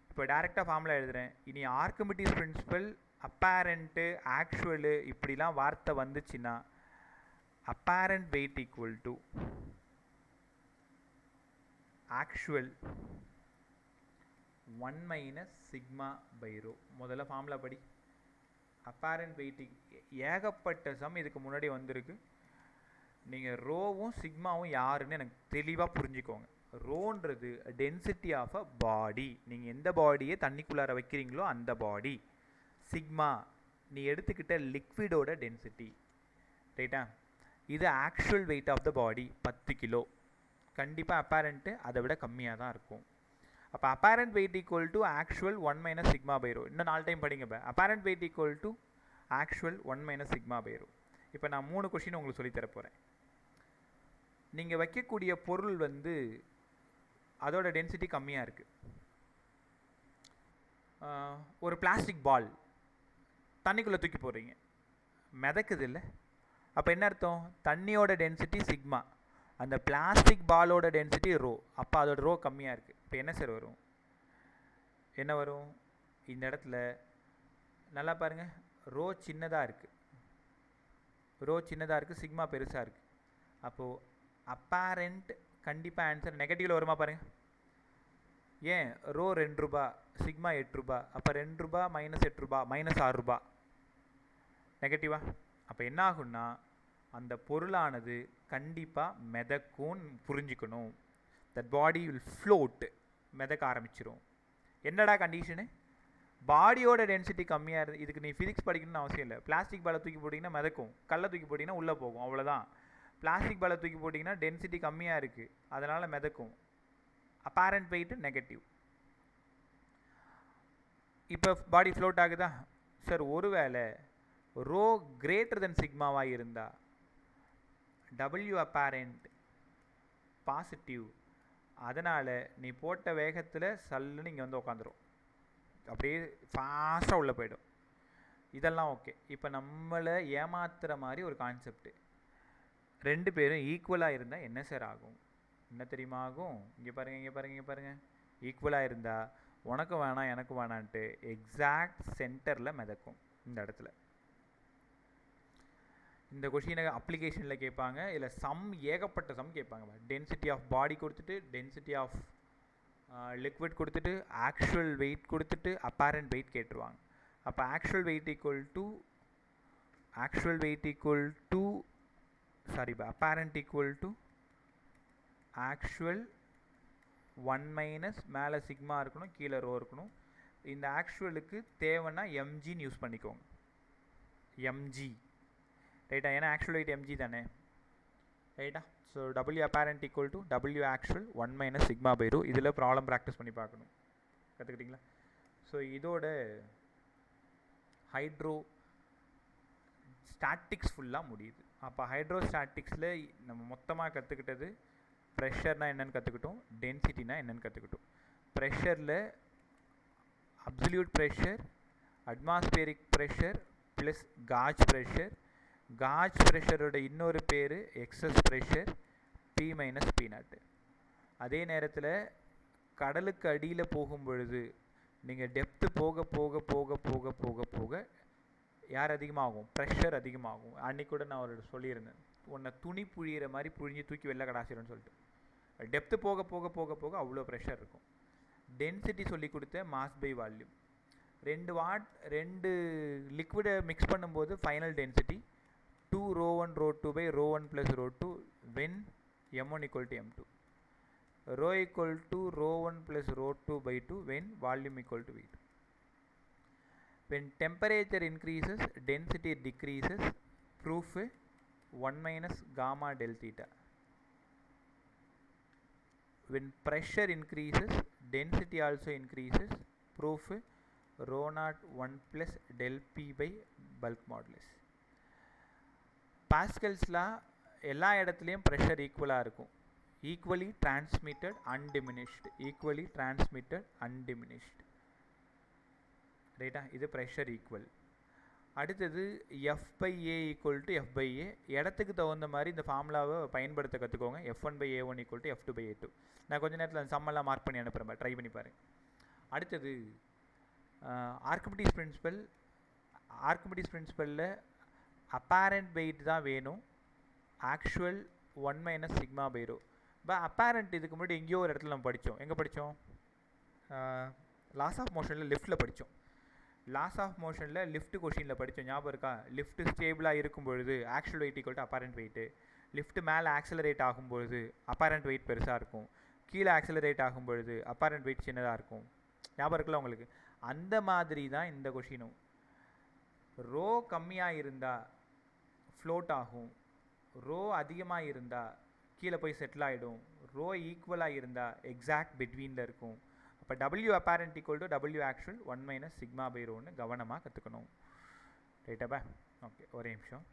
இப்போ டைரெக்டாக ஃபார்முலா எழுதுகிறேன். இனி ஆர்க்கிமிடிஸ் பிரின்சிபல், அப்பேரண்ட்டு, ஆக்சுவலு இப்படிலாம் வார்த்தை வந்துச்சுன்னா apparent weight equal to actual 1 - sigma by rho. முதல்ல ஃபார்முலா படி. அப்பேரண்ட் வெயிட் ஏகப்பட்ட சம் இதுக்கு முன்னாடி வந்திருக்கு. நீங்கள் ரோவும் சிக்மாவும் யாருன்னு எனக்கு தெளிவாக புரிஞ்சுக்கோங்க. ரோன்றது டென்சிட்டி ஆஃப் அ பாடி. நீங்கள் எந்த பாடியை தண்ணிக்குள்ளார வைக்கிறீங்களோ அந்த பாடி. சிக்மா நீ எடுத்துக்கிட்ட லிக்விடோட டென்சிட்டி. ரைட்டா? இது actual weight of the body 10 kilo. கண்டிப்பாக அப்பேரண்ட்டு அதை விட கம்மியாக தான் இருக்கும். அப்போ apparent weight equal to actual 1 - sigma by rho. இன்னும் 4 டைம் படிங்க. Apparent weight equal to actual 1 - sigma by rho. இப்போ நான் 3 கொஷின் உங்களுக்கு சொல்லித்தர போகிறேன். நீங்கள் வைக்கக்கூடிய பொருள் வந்து அதோட டென்சிட்டி கம்மியாக இருக்குது. ஒரு பிளாஸ்டிக் பால் தண்ணிக்குள்ளே தூக்கி போடுறீங்க, மிதக்குது இல்லை? அப்போ என்ன அர்த்தம்? தண்ணியோட டென்சிட்டி சிக்மா, அந்த பிளாஸ்டிக் பாலோட டென்சிட்டி ரோ. அப்போ அதோட ரோ கம்மியாக இருக்குது. இப்போ என்ன சார் வரும்? என்ன வரும்? இந்த இடத்துல நல்லா பாருங்கள், ரோ சின்னதாக இருக்குது, சிக்மா பெருசாக இருக்குது. அப்போது அப்பேரண்ட் கண்டிப்பாக ஆன்சர் நெகட்டிவில் வருமா பாருங்கள். ஏன்? ரோ 2 ரூபா, சிக்மா 8 ரூபா. அப்போ 2 ரூபா - 8 ரூபா -6 ரூபா நெகட்டிவா? அப்போ என்ன ஆகும்னா அந்த பொருளானது கண்டிப்பாக மிதக்கும்னு புரிஞ்சுக்கணும். தட் பாடி வில் ஃப்ளோட், மிதக்க ஆரம்பிச்சிடும். என்னடா கண்டிஷனு? பாடியோட டென்சிட்டி கம்மியாக இருக்குது. இதுக்கு நீ ஃபிசிக்ஸ் படிக்கணும்னு அவசியம் இல்லை. பிளாஸ்டிக் பாலை தூக்கி போட்டிங்கன்னா மிதக்கும், கல்லை தூக்கி போட்டிங்கன்னா உள்ளே போகும், அவ்வளோதான். பிளாஸ்டிக் பாலை தூக்கி போட்டிங்கன்னா டென்சிட்டி கம்மியாக இருக்குது, அதனால் மிதக்கும். Apparent weight negative. இப்போ பாடி ஃப்ளோட் ஆகுதா சார்? ஒருவேளை ரோ கிரேட்டர் தென் சிக்மாவாக இருந்தால் டபிள்யூ அப்பேரண்ட் பாசிட்டிவ். அதனால் நீ போட்ட வேகத்தில் சல்லுன்னு இங்கே வந்து உட்காந்துரும், அப்படியே ஃபாஸ்ட்டாக உள்ளே போயிடும். இதெல்லாம் ஓகே. இப்போ நம்மளை ஏமாத்துகிற மாதிரி ஒரு கான்செப்ட். 2 பேரும் ஈக்குவலாக இருந்தால் என்ன சார் ஆகும்? என்ன தெரியுமா ஆகும்? இங்கே பாருங்கள். ஈக்குவலாக இருந்தால் உனக்கு வேணாம் எனக்கு வேணான்ட்டு எக்ஸாக்ட் சென்டரில் மிதக்கும். இந்த இடத்துல இந்த கொஷினை அப்ளிகேஷனில் கேட்பாங்க, இல்லை ஏகப்பட்ட சம் கேட்பாங்க. டென்சிட்டி ஆஃப் பாடி கொடுத்துட்டு, டென்சிட்டி ஆஃப் லிக்விட் கொடுத்துட்டு, ஆக்சுவல் வெயிட் கொடுத்துட்டு, அப்பேரண்ட் வெயிட் கேட்டுருவாங்க. அப்போ ஆக்சுவல் வெயிட் ஈக்குவல் டு சாரிப்பா apparent equal to actual 1 minus மேலே சிக்மா இருக்கணும், கீழே ரோ இருக்கணும். இந்த ஆக்சுவலுக்கு தேவைன்னா எம்ஜின்னு யூஸ் பண்ணிக்கோங்க, எம்ஜி ரைட்டா, ஏன்னா ஆக்சுவல் வெயிட் எம்ஜி தானே ரைட்டா. So W apparent equal to W actual 1 minus sigma by rho. இதில் ப்ராப்ளம் ப்ராக்டிஸ் பண்ணி பார்க்கணும், கற்றுக்கிட்டிங்களா? ஸோ இதோட ஹைட்ரோ ஸ்டாட்டிக்ஸ் ஃபுல்லாக முடியுது. அப்போ ஹைட்ரோ ஸ்டாட்டிக்ஸில் நம்ம மொத்தமாக கற்றுக்கிட்டது ப்ரெஷர்னால் என்னென்னு கற்றுக்கிட்டோம், டென்சிட்டினா என்னென்னு கற்றுக்கிட்டோம். ப்ரெஷரில் absolute pressure, atmospheric pressure plus gauge pressure. Gauge ப்ரெஷரோட இன்னொரு பேர் excess pressure, P minus P naught. அதே நேரத்தில் கடலுக்கு அடியில் போகும் பொழுது நீங்கள் டெப்த்து போக போக போக போக போக போக யார் அதிகமாகும், ப்ரெஷர் அதிகமாகும். அன்றைக்கி கூட நான் ஒரு சொல்லியிருந்தேன், உன்னை துணி புழியிற மாதிரி புழிஞ்சு தூக்கி வெளில கடாசிடும்னு சொல்லிட்டு. டெப்த்து போக போக போக போக அவ்வளோ ப்ரெஷர் இருக்கும். டென்சிட்டி சொல்லி கொடுத்த மாஸ் பை வால்யூம். ரெண்டு லிக்விடை மிக்ஸ் பண்ணும்போது final density 2 ρ1 ρ2 by ρ1 plus ρ2 when m1 equal to m2. Rho equal to ρ1 plus ρ2 by 2 when volume equal to V2. When temperature increases, density decreases. Proof 1 minus gamma del theta. When pressure increases, density also increases. Proof rho naught 1 plus del P by bulk modulus. பாஸ்கல்ஸில் எல்லா இடத்துலையும் pressure ஈக்குவலாக இருக்கும். Equally transmitted undiminished ரைட்டா. இது pressure equal. அடுத்தது F by A equal to F by A. இடத்துக்கு தகுந்த மாதிரி இந்த ஃபார்முலாவை பயன்படுத்த கற்றுக்கோங்க. F1 by A1 equal to F2 by A2. நான் கொஞ்சம் நேரத்தில் அந்த சம்மெல்லாம் மார்க் பண்ணி அனுப்புகிறேன், ட்ரை பண்ணி பாருங்கள். அடுத்தது ஆர்க்கிமிடிஸ் பிரின்சிபலில் அப்பேரண்ட் வெயிட் தான் வேணும், actual 1 minus sigma by rho. இப்போ அப்பேரண்ட் இதுக்கு முன்னாடி எங்கேயோ ஒரு இடத்துல நம்ம படித்தோம். எங்கே படித்தோம்? லாஸ் ஆஃப் மோஷனில் லிஃப்ட்டில் படித்தோம். லாஸ் ஆஃப் மோஷனில் லிஃப்ட் கொஷினில் படித்தோம், ஞாபகம் இருக்கா? லிஃப்ட் ஸ்டேபிளாக இருக்கும் பொழுது actual wait equal to apparent weight. Lift மேலே ஆக்சலரேட் ஆகும்பொழுது அப்பேரண்ட் வெயிட் பெருசாக இருக்கும், கீழே ஆக்சலரேட் ஆகும்பொழுது அப்பேரண்ட் வெயிட் சின்னதாக இருக்கும். ஞாபகம் இருக்குல்ல உங்களுக்கு? அந்த மாதிரி தான் இந்த கொஷினும். ரோ கம்மியாக இருந்தால் ஃப்ளோட் ஆகும், ரோ அதிகமாக இருந்தால் கீழே போய் செட்டில் ஆகிடும், ரோ ஈக்குவலாக இருந்தால் எக்ஸாக்ட் பிட்வீனில் இருக்கும். அப்போ W apparent equal to W actual 1 minus sigma by ரோன்னு கவனமாக கற்றுக்கணும். ரைட்டாப்பா? ஓகே, ஒரே நிமிஷம்.